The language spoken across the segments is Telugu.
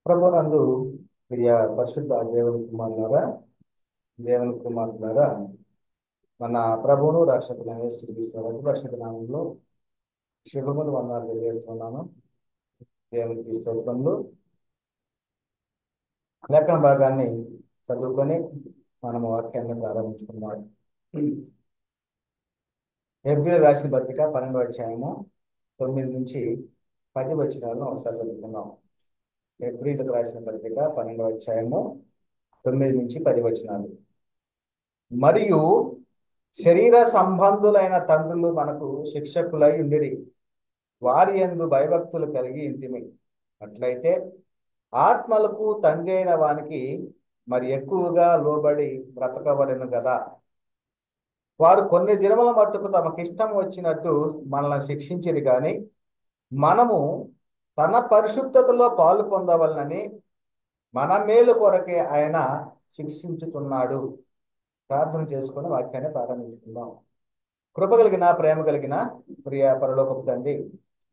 ప్రభునందు ప్రియ పరిశుద్ధ దేవుని కుమారులారా, మన ప్రభువును రక్షకులైన యేసుక్రీస్తు వారి పరిశుద్ధ నామములో శుభములు వందనాలు తెలియజేస్తున్నాను. దేవునికి స్తోత్రములు. లేఖన భాగాన్ని చదువుకొని మనము వాక్యాన్ని ప్రారంభించుకున్నాం. హెబ్రీయులకు రాసిన పత్రిక 12వ అధ్యాయము 9 నుంచి 10 వచనాలను ఒకసారి చదువుకున్నాం. హెబ్రీయులకు రాసిన పత్రిక 12వ అధ్యాయము 9 నుంచి 10 వచనాలు. మరియు శరీర సంబంధులైన తండ్రులు మనకు శిక్షకులై ఉండిరి, వారి యందు భయభక్తులు కలిగి ఇంటిమి. అట్లయితే ఆత్మలకు తండ్రి అయిన వానికి మరి ఎక్కువగా లోబడి బ్రతకవలెను కదా. వారు కొన్ని దినముల మట్టుకు తమకిష్టం వచ్చినట్టు మనల్ని శిక్షించిరి, కానీ మనము తన పరిశుద్ధతలో పాలు పొందవలనని మన మేలు కొరకే ఆయన శిక్షించుతున్నాడు. ప్రార్థన చేసుకుని వాక్యాన్ని ప్రారంభించుకుందాం. కృప కలిగిన ప్రేమ కలిగిన ప్రియ పరలోకపు తండ్రి,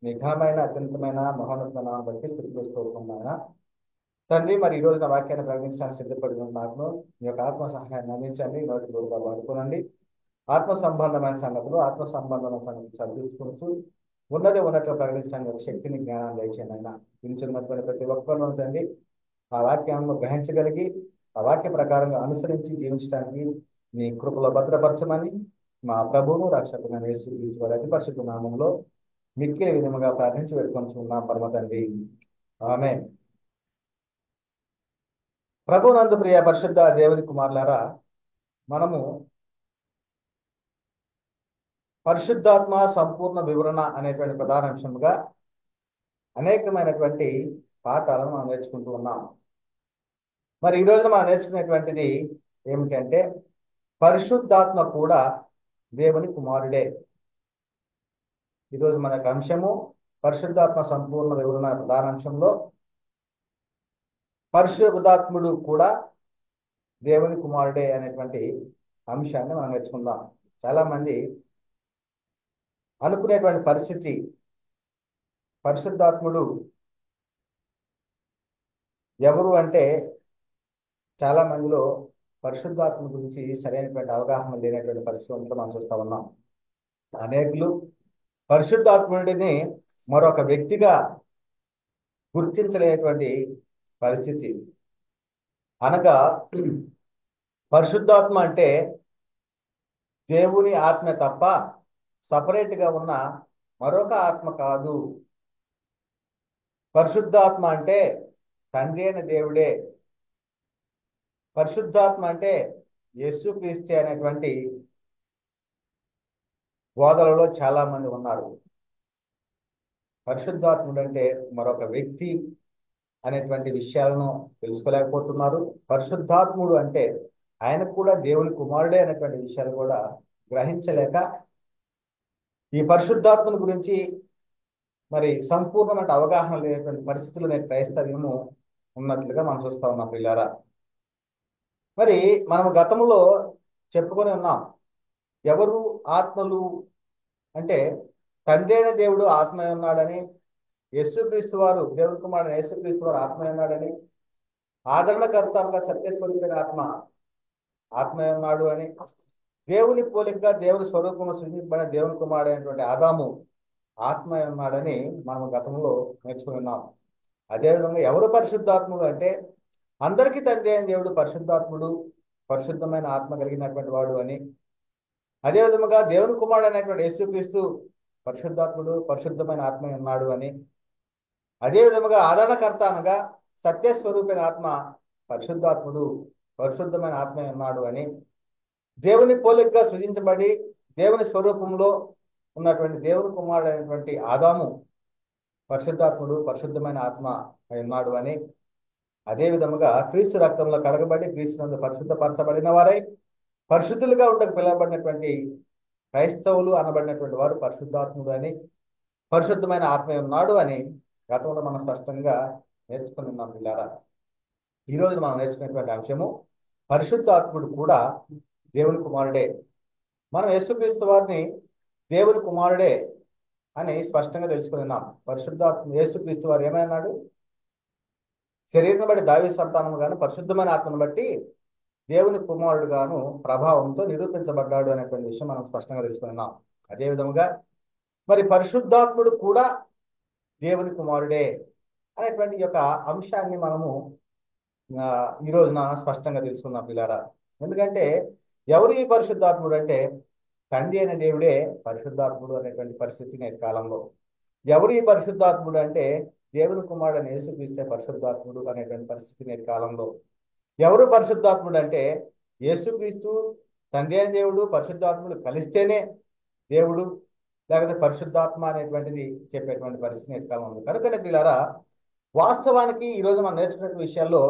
మీ ఘనమైన అత్యంతమైన మహోన్నతమైన బట్టి స్థితిస్తున్నాయన తండ్రి, మరి ఈ రోజు నా వాక్యాన్ని ప్రకటించడానికి సిద్ధపడిన నాకు మీ యొక్క ఆత్మ సహాయాన్ని అందించండి. నోటి దూరంగా వాడుకోనండి. ఆత్మ సంబంధమైన సంగతులు, ఆత్మ సంబంధమైన సంగతులు చదివించుకుంటూ ఉన్నట్టుగా ప్రకటించడానికి శక్తిని జ్ఞానాన్ని దయచేయండి. ఆయన పిలిచినటువంటి ప్రతి ఒక్కరిలో తండ్రి ఆ వాక్యాలను గ్రహించగలిగి ఆ వాక్య ప్రకారంగా అనుసరించి జీవించడానికి మీ కృపలో భద్రపరచమని మా ప్రభువును రక్షకుడైన యేసుక్రీస్తు వారి అతి పరిశుద్ధ నామంలో మిక్కిలి విధముగా ప్రార్థించి వేడుకొంటున్నాం పరమ తండ్రి, ఆమేన్. ప్రభువునందు ప్రియ పరిశుద్ధ దేవుని కుమారులారా, మనము పరిశుద్ధాత్మ సంపూర్ణ వివరణ అనేటువంటి ప్రధాన అంశంగా అనేకమైనటువంటి పాఠాలను మనం నేర్చుకుంటూ ఉన్నాం. మరి ఈ రోజున మనం నేర్చుకునేటువంటిది ఏమిటంటే, పరిశుద్ధాత్మ కూడా దేవుని కుమారుడే. ఈరోజు మన యొక్క అంశము పరిశుద్ధాత్మ సంపూర్ణ వివరణ ప్రధాన అంశంలో పరిశుద్ధాత్ముడు కూడా దేవుని కుమారుడే అనేటువంటి అంశాన్ని మనం నేర్చుకుందాం. చాలా మంది అనుకునేటువంటి పరిస్థితి, పరిశుద్ధాత్ముడు ఎవరు అంటే, చాలా మందిలో పరిశుద్ధాత్మ గురించి సరైనటువంటి అవగాహన లేనటువంటి పరిస్థితుల్లో మనం చూస్తా ఉన్నాం. అనేకులు పరిశుద్ధాత్ముడిని మరొక వ్యక్తిగా గుర్తించలేనటువంటి పరిస్థితి. అనగా పరిశుద్ధాత్మ అంటే దేవుని ఆత్మ తప్ప సపరేట్గా ఉన్న మరొక ఆత్మ కాదు. పరిశుద్ధాత్మ అంటే తండ్రి అయిన దేవుడే. పరిశుద్ధాత్మ అంటే యేసుక్రీస్తు అనేటువంటి బోధలలో చాలా మంది ఉన్నారు. పరిశుద్ధాత్ముడు అంటే మరొక వ్యక్తి అనేటువంటి విషయాలను తెలుసుకోలేకపోతున్నారు. పరిశుద్ధాత్ముడు అంటే ఆయన కూడా దేవుని కుమారుడే అనేటువంటి విషయాలు కూడా గ్రహించలేక ఈ పరిశుద్ధాత్మను గురించి మరి సంపూర్ణమైన అవగాహన లేనటువంటి పరిస్థితులు నేటి క్రైస్తవ్యము ఉన్నట్లుగా మనం చూస్తా ఉన్నాం పిల్లారా. మరి మనం గతంలో చెప్పుకొని ఉన్నాం, ఎవరు ఆత్మలు అంటే తండ్రి అయిన దేవుడు ఆత్మ ఉన్నాడని, యేసుక్రీస్తు వారు దేవుని కుమారుడు యేసుక్రీస్తు వారు ఆత్మ ఉన్నాడని, ఆదరణకర్తగా సత్యస్వరూపమైన ఆత్మ ఉన్నాడు అని, దేవుని పోలికగా దేవుని స్వరూపంలో సృజించబడిన దేవుని కుమారుడు అయినటువంటి ఆదాము ఆత్మ ఉన్నాడని మనం గతంలో నేర్చుకుని ఉన్నాం. అదేవిధంగా ఎవరు పరిశుద్ధాత్ముడు అంటే, అందరికీ తండ్రి అయిన దేవుడు పరిశుద్ధాత్ముడు, పరిశుద్ధమైన ఆత్మ కలిగినటువంటి వాడు అని, అదేవిధంగా దేవుని కుమారుడు అనేటువంటి యేసుక్రీస్తు పరిశుద్ధాత్ముడు, పరిశుద్ధమైన ఆత్మ ఉన్నాడు అని, అదేవిధంగా ఆదరణకర్త అనగా సత్యస్వరూపమైన ఆత్మ పరిశుద్ధాత్ముడు, పరిశుద్ధమైన ఆత్మ ఉన్నాడు అని, దేవుని పోలికగా సృజించబడి దేవుని స్వరూపంలో ఉన్నటువంటి దేవుని కుమారుడు అయినటువంటి ఆదాము పరిశుద్ధాత్ముడు, పరిశుద్ధమైన ఆత్మ ఉన్నాడు అని, అదే విధముగా క్రీస్తు రక్తంలో కడగబడి క్రీస్తునందు పరిశుద్ధపరచబడిన వారై పరిశుద్ధులుగా ఉండకు పిలువబడినటువంటి క్రైస్తవులు అనబడినటువంటి వారు పరిశుద్ధాత్ముడు అని, పరిశుద్ధమైన ఆత్మ ఉన్నాడు అని గతంలో మనం స్పష్టంగా నేర్చుకుని ఉన్నాం పిల్లారా. ఈరోజు మనం నేర్చుకునేటువంటి అంశము పరిశుద్ధాత్ముడు కూడా దేవుని కుమారుడే. మనం యేసుక్రీస్తు వారిని దేవుని కుమారుడే అని స్పష్టంగా తెలుసుకుని ఉన్నాం. పరిశుద్ధాత్మ యేసుక్రీస్తు వారు ఏమన్నాడు? శరీరం బట్టి దావీదు సంతానము గాను పరిశుద్ధమైన ఆత్మను బట్టి దేవుని కుమారుడు గాను ప్రభావంతో నిరూపించబడ్డాడు అనేటువంటి విషయం మనం స్పష్టంగా తెలుసుకున్నాం. అదే విధముగా మరి పరిశుద్ధాత్ముడు కూడా దేవుని కుమారుడే అనేటువంటి ఈ యొక్క అంశాన్ని మనము ఈ రోజున స్పష్టంగా తెలుసుకుందాం పిల్లారా. ఎందుకంటే ఎవరు ఈ పరిశుద్ధాత్ముడు అంటే తండ్రి అనే దేవుడే పరిశుద్ధాత్ముడు అనేటువంటి పరిస్థితి నేటి కాలంలో. ఎవరు ఈ పరిశుద్ధాత్ముడు అంటే దేవుని కుమారుడు అని యేసుక్రీస్తే పరిశుద్ధాత్ముడు అనేటువంటి పరిస్థితి నేటి కాలంలో. ఎవరు పరిశుద్ధాత్ముడు అంటే యేసుక్రీస్తు తండ్రి అయిన దేవుడు పరిశుద్ధాత్ముడు కలిస్తేనే దేవుడు, లేకపోతే పరిశుద్ధాత్మ అనేటువంటిది చెప్పేటువంటి పరిస్థితి నేటి కాలం ఉంది. కనుకనే పిల్లారా, వాస్తవానికి ఈరోజు మనం నేర్చుకునే విషయాల్లో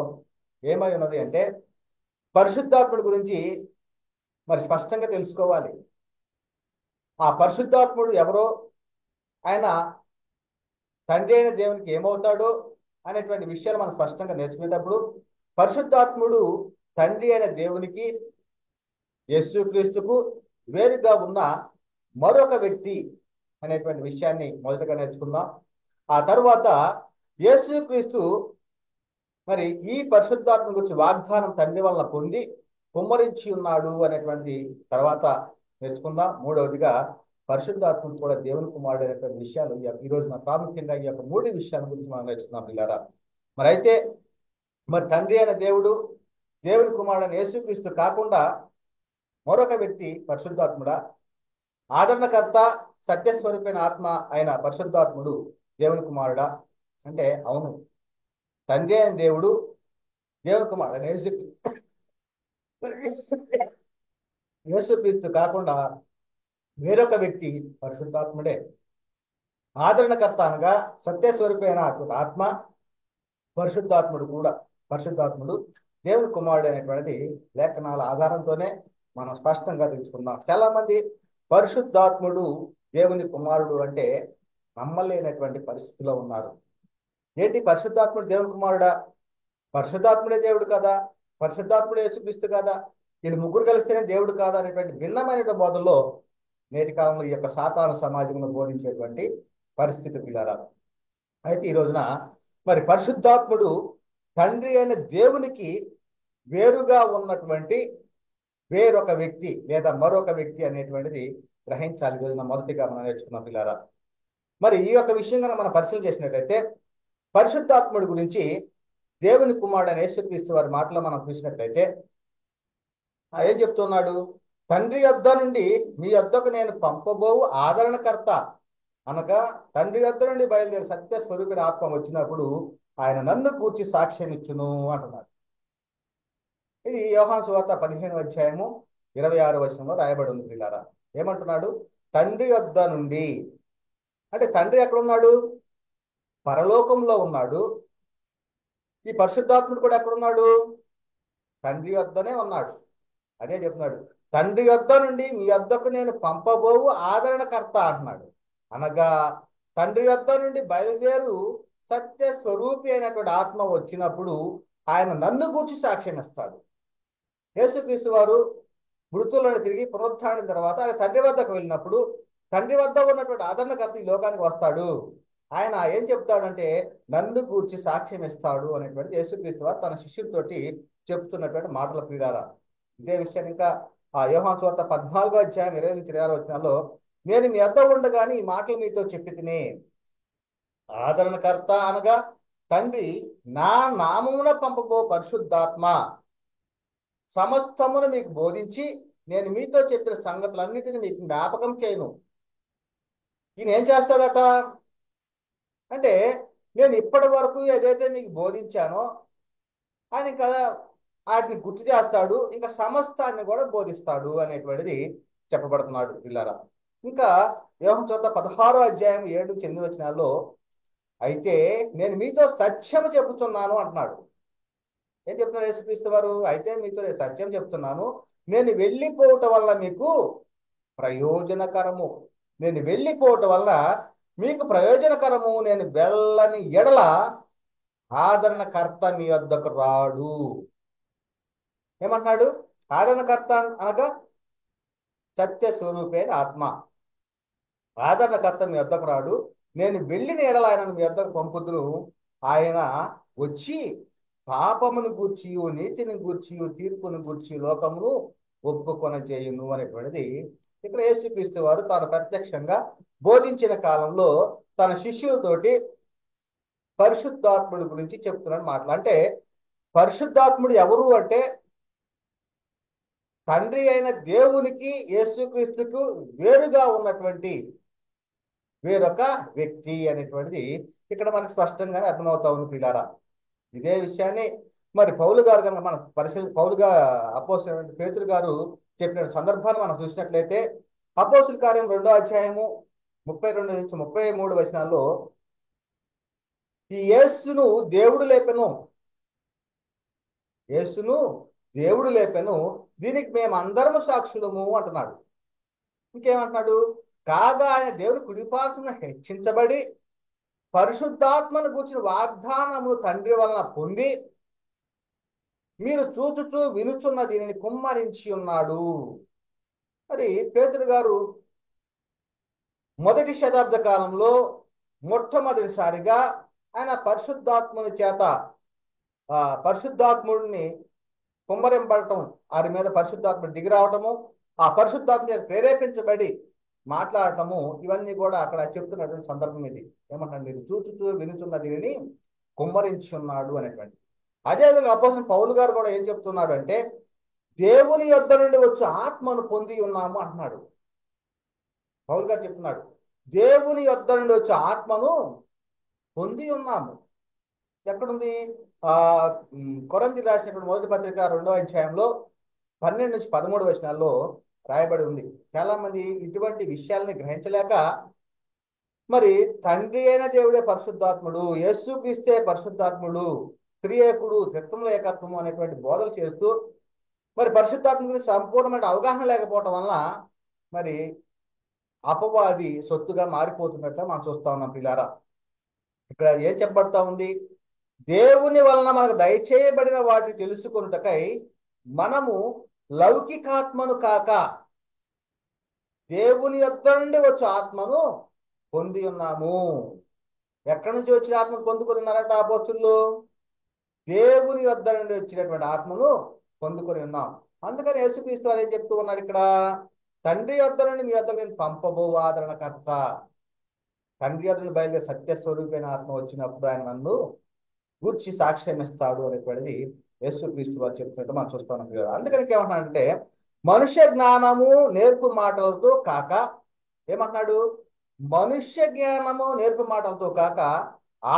ఏమై ఉన్నది అంటే పరిశుద్ధాత్ముడి గురించి మరి స్పష్టంగా తెలుసుకోవాలి. ఆ పరిశుద్ధాత్ముడు ఎవరో, ఆయన తండ్రి అయిన దేవునికి ఏమవుతాడో అనేటువంటి విషయాలు మనం స్పష్టంగా నేర్చుకునేటప్పుడు పరిశుద్ధాత్ముడు తండ్రి అయిన దేవునికి యేసుక్రీస్తుకు వేరుగా ఉన్న మరొక వ్యక్తి అనేటువంటి విషయాన్ని మొదటగా నేర్చుకుందాం. ఆ తర్వాత యేసుక్రీస్తు మరి ఈ పరిశుద్ధాత్మ గురించి వాగ్దానం తండ్రి వలన పొంది కుమ్మరించి ఉన్నాడు అనేటువంటి తర్వాత నేర్చుకుందాం. మూడవదిగా పరిశుద్ధాత్మ కూడా దేవుని కుమారుడు అనేటువంటి విషయాలు ఈ రోజున ప్రాముఖ్యంగా ఈ యొక్క మూడు విషయాల గురించి మనం నేర్చుకున్నాం పిల్లారా. మరి అయితే మరి తండ్రి అయిన దేవుడు, దేవుని కుమారుడు అని యేసుక్రీస్తు కాకుండా మరొక వ్యక్తి పరిశుద్ధాత్ముడా, ఆదరణకర్త సత్యస్వరూపైన ఆత్మ అయిన పరిశుద్ధాత్ముడు దేవుని కుమారుడా అంటే అవును, తండ్రి అయిన దేవుడు దేవుని కుమారుడు యేసుక్రీస్తు కాకుండా వేరొక వ్యక్తి పరిశుద్ధాత్ముడే. ఆదరణకర్త అనగా సత్యస్వరూపైన ఆత్మ పరిశుద్ధాత్ముడు దేవుని కుమారుడు అనేటువంటిది లేఖనాల ఆధారంతోనే మనం స్పష్టంగా తెలుసుకుందాం. చాలా మంది పరిశుద్ధాత్ముడు దేవుని కుమారుడు అంటే నమ్మలేనటువంటి పరిస్థితిలో ఉన్నారు. ఏంటి పరిశుద్ధాత్ముడు దేవుని కుమారుడా? పరిశుద్ధాత్ముడే దేవుడు కదా, పరిశుద్ధాత్ముడే యేసుక్రీస్తు కదా, వీళ్ళు ముగ్గురు కలిస్తేనే దేవుడు కాదా అనేటువంటి భిన్నమైన బోధల్లో నేటి కాలంలో ఈ యొక్క సాతాను సమాజంలో బోధించేటువంటి పరిస్థితి పిల్లారా. అయితే ఈ రోజున మరి పరిశుద్ధాత్ముడు తండ్రి అయిన దేవునికి వేరుగా ఉన్నటువంటి వేరొక వ్యక్తి లేదా మరొక వ్యక్తి అనేటువంటిది గ్రహించాలి. ఈ రోజున మొదటిగా మనం నేర్చుకున్నాం పిల్లారా. మరి ఈ యొక్క విషయం కనుక మనం పరిశీలన చేసినట్లయితే పరిశుద్ధాత్ముడి గురించి దేవుని కుమారుడు అని యేసుక్రీస్తు వారి మాటలో మనం చూసినట్లయితే ఏం చెప్తున్నాడు? తండ్రి యొద్ద నుండి మీ యొద్దకు నేను పంపబోవు ఆదరణకర్త అనగా తండ్రి యొద్ద నుండి బయలుదేరి సత్య స్వరూపిన ఆత్మ వచ్చినప్పుడు ఆయన నన్ను కూర్చి సాక్ష్యం ఇచ్చును అంటున్నాడు. ఇది యోహాను సువార్త 15వ అధ్యాయము 26వ వచనంలో రాయబడి ఉంది పిల్లారా. ఏమంటున్నాడు? తండ్రి యొద్ద నుండి అంటే తండ్రి ఎక్కడున్నాడు? పరలోకంలో ఉన్నాడు. ఈ పరిశుద్ధాత్ముడు కూడా ఎక్కడున్నాడు? తండ్రి యొద్దనే ఉన్నాడు. అదే చెప్తున్నాడు, తండ్రి యొద్ద నుండి మీ యొద్దకు నేను పంపబోవు ఆదరణకర్త అంటున్నాడు. అనగా తండ్రి యొద్ద నుండి బయలుదేరు సత్య స్వరూపి అయినటువంటి ఆత్మ వచ్చినప్పుడు ఆయన నన్ను గూర్చి సాక్ష్యం ఇస్తాడు. యేసుక్రీస్తు వారు మృతులను తిరిగి పునరుత్థానం తర్వాత ఆయన తండ్రి వద్దకు వెళ్ళినప్పుడు తండ్రి వద్ద ఉన్నటువంటి ఆదరణకర్త ఈ లోకానికి వస్తాడు. ఆయన ఏం చెప్తాడంటే నన్ను గూర్చి సాక్ష్యం ఇస్తాడు అనేటువంటి యేసుక్రీస్తు వారు తన శిష్యులతోటి చెప్తున్నటువంటి మాటల ప్రియులారా. ఇదే విషయం ఇంకా ఆ యోహాను సువార్త 14వ అధ్యాయం 25-26 వచనాల్లో నేను మీ వద్ద ఉండగానే ఈ మాటలు మీతో చెప్పి తిని ఆదరణకర్త అనగా తండ్రి నా నామమున పంపబో పరిశుద్ధాత్మ సమస్తమును మీకు బోధించి నేను మీతో చెప్పిన సంగతులన్నిటిని మీకు జ్ఞాపకం చేయను. ఈయన ఏం చేస్తాడట అంటే నేను ఇప్పటి వరకు ఏదైతే మీకు బోధించానో ఆయన ఇంకా వాటిని గుర్తు చేస్తాడు, ఇంకా సమస్తాన్ని కూడా బోధిస్తాడు అనేటువంటిది చెప్పబడుతున్నాడు పిల్లరా. ఇంకా యోహాను సువార్త 16వ అధ్యాయం 7-8 వచనాల్లో అయితే నేను మీతో సత్యము చెబుతున్నాను అంటున్నాడు. ఏం చెప్తున్నాడు యేసుక్రీస్తు వారు? అయితే మీతో సత్యం చెప్తున్నాను, నేను వెళ్ళిపోవటం వల్ల మీకు ప్రయోజనకరము, నేను వెళ్ళిపోవటం వల్ల మీకు ప్రయోజనకరము, నేను వెళ్ళని ఎడల ఆదరణకర్త మీ వద్దకు రాడు. ఏమంటున్నాడు? ఆదరణకర్త అనగా సత్య స్వరూపైన ఆత్మ. ఆదరణకర్త మీ వద్దకు రాడు, నేను వెళ్ళిన ఎడల ఆయనను మీ వద్దకు పంపుదును, ఆయన వచ్చి పాపమును గూర్చియు నీతిని గూర్చియు తీర్పును గూర్చి లోకమును ఒప్పుకొన చేయును అనేటువంటిది ఇక్కడ యేసుక్రీస్తు వారు తాను ప్రత్యక్షంగా బోధించిన కాలంలో తన శిష్యులతోటి పరిశుద్ధాత్ముడి గురించి చెప్తున్నాడు మాటలు. అంటే పరిశుద్ధాత్ముడు ఎవరు అంటే తండ్రి అయిన దేవునికి యేసుక్రీస్తుకు వేరుగా ఉన్నటువంటి వేరొక వ్యక్తి అనేటువంటిది ఇక్కడ మనకు స్పష్టంగానే అర్థమవుతా ఉంది పిల్లారా. ఇదే విషయాన్ని మరి పౌలు గారు కనుక మనం పౌలుగా అపోస్తలుడైన పేతురు గారు చెప్పిన సందర్భాన్ని మనం చూసినట్లయితే అపోస్తుల కార్యం 2వ అధ్యాయము 32 నుంచి 33 వచనాల్లో ఈ యేసును దేవుడు లేపెను, యేసును దేవుడు లేపెను, దీనికి మేమందరము సాక్షులము అంటున్నాడు. ఇంకేమంటున్నాడు? కాగా ఆయన దేవుని కుడిపార్శ్వమున హెచ్చించబడి పరిశుద్ధాత్మను గూర్చిన వాగ్దానమును తండ్రి వలన పొంది మీరు చూచుచూ వినుచున్న దీనిని కుమ్మరించి ఉన్నాడు. మరి పేతురు గారు మొదటి శతాబ్ద కాలంలో మొట్టమొదటిసారిగా ఆయన పరిశుద్ధాత్ముని చేత పరిశుద్ధాత్ముడిని కుమ్మరింపడటం, వారి మీద పరిశుద్ధాత్మ దిగి రావటము, ఆ పరిశుద్ధాత్మ చేత ప్రేరేపించబడి మాట్లాడటము, ఇవన్నీ కూడా అక్కడ చెప్తున్నటువంటి సందర్భం ఇది. ఏమంటారు? మీరు చూచుచూ వినుచున్న దీనిని కుమ్మరించి ఉన్నాడు అనేటువంటి. అదేవిధంగా అపోస్తలుడైన పౌలు గారు కూడా ఏం చెప్తున్నాడు అంటే దేవుని యొద్ద నుండి వచ్చి ఆత్మను పొంది ఉన్నాము అంటున్నాడు. పౌలు గారు చెప్తున్నాడు దేవుని యొద్ద నుండి వచ్చి ఆత్మను పొంది ఉన్నాము. ఎక్కడుంది? కొరింథీ రాసినటువంటి మొదటి పత్రిక 2వ అధ్యాయంలో 12 నుంచి 13 వచనాల్లో రాయబడి ఉంది. చాలా మంది ఇటువంటి విషయాలని గ్రహించలేక మరి తండ్రి అయిన దేవుడే పరిశుద్ధాత్ముడు, యేసుక్రీస్తే పరిశుద్ధాత్ముడు, త్రియేకుడు, త్రిత్వముల ఏకత్వము అనేటువంటి బోధలు చేస్తూ మరి పరిశుద్ధాత్మ గురించి సంపూర్ణమైన అవగాహన లేకపోవటం వలన మరి అపవాది సొత్తుగా మారిపోతున్నట్టు మనం చూస్తా ఉన్నాం పిల్లారా. ఇక్కడ ఏం చెప్పబడతా ఉంది? దేవుని వలన మనకు దయచేయబడిన వాటిని తెలుసుకొనుటకై మనము లౌకికాత్మను కాక దేవుని యొద్ద నుండి వచ్చే ఆత్మను పొంది ఉన్నాము. ఎక్కడి నుంచి వచ్చిన ఆత్మను పొందుకొని ఉన్నారంట అపోస్తులు? దేవుని యొద్ద నుండి వచ్చినటువంటి ఆత్మను పొందుకొని ఉన్నాం. అందుకని యేసుక్రీస్తు వారు ఏం చెప్తూ ఉన్నాడు ఇక్కడ? తండ్రి యొద్ద నుండి మీ యొద్దకు నేను పంపబో ఆదరణకర్త, తండ్రి యొద్ద నుండి బయలుదేరి సత్యస్వరూపైన ఆత్మ వచ్చినప్పుడు ఆయన నన్ను గూర్చి సాక్ష్యం ఇస్తాడు అనేటువంటిది యేసుక్రీస్తు వారు చెప్తున్నట్టు మనం చూస్తున్నాం కదా. అందుకని ఏమంటున్నాడంటే మనుష్య జ్ఞానము నేర్పు మాటలతో కాక, ఏమంటున్నాడు? మనుష్య జ్ఞానము నేర్పు మాటలతో కాక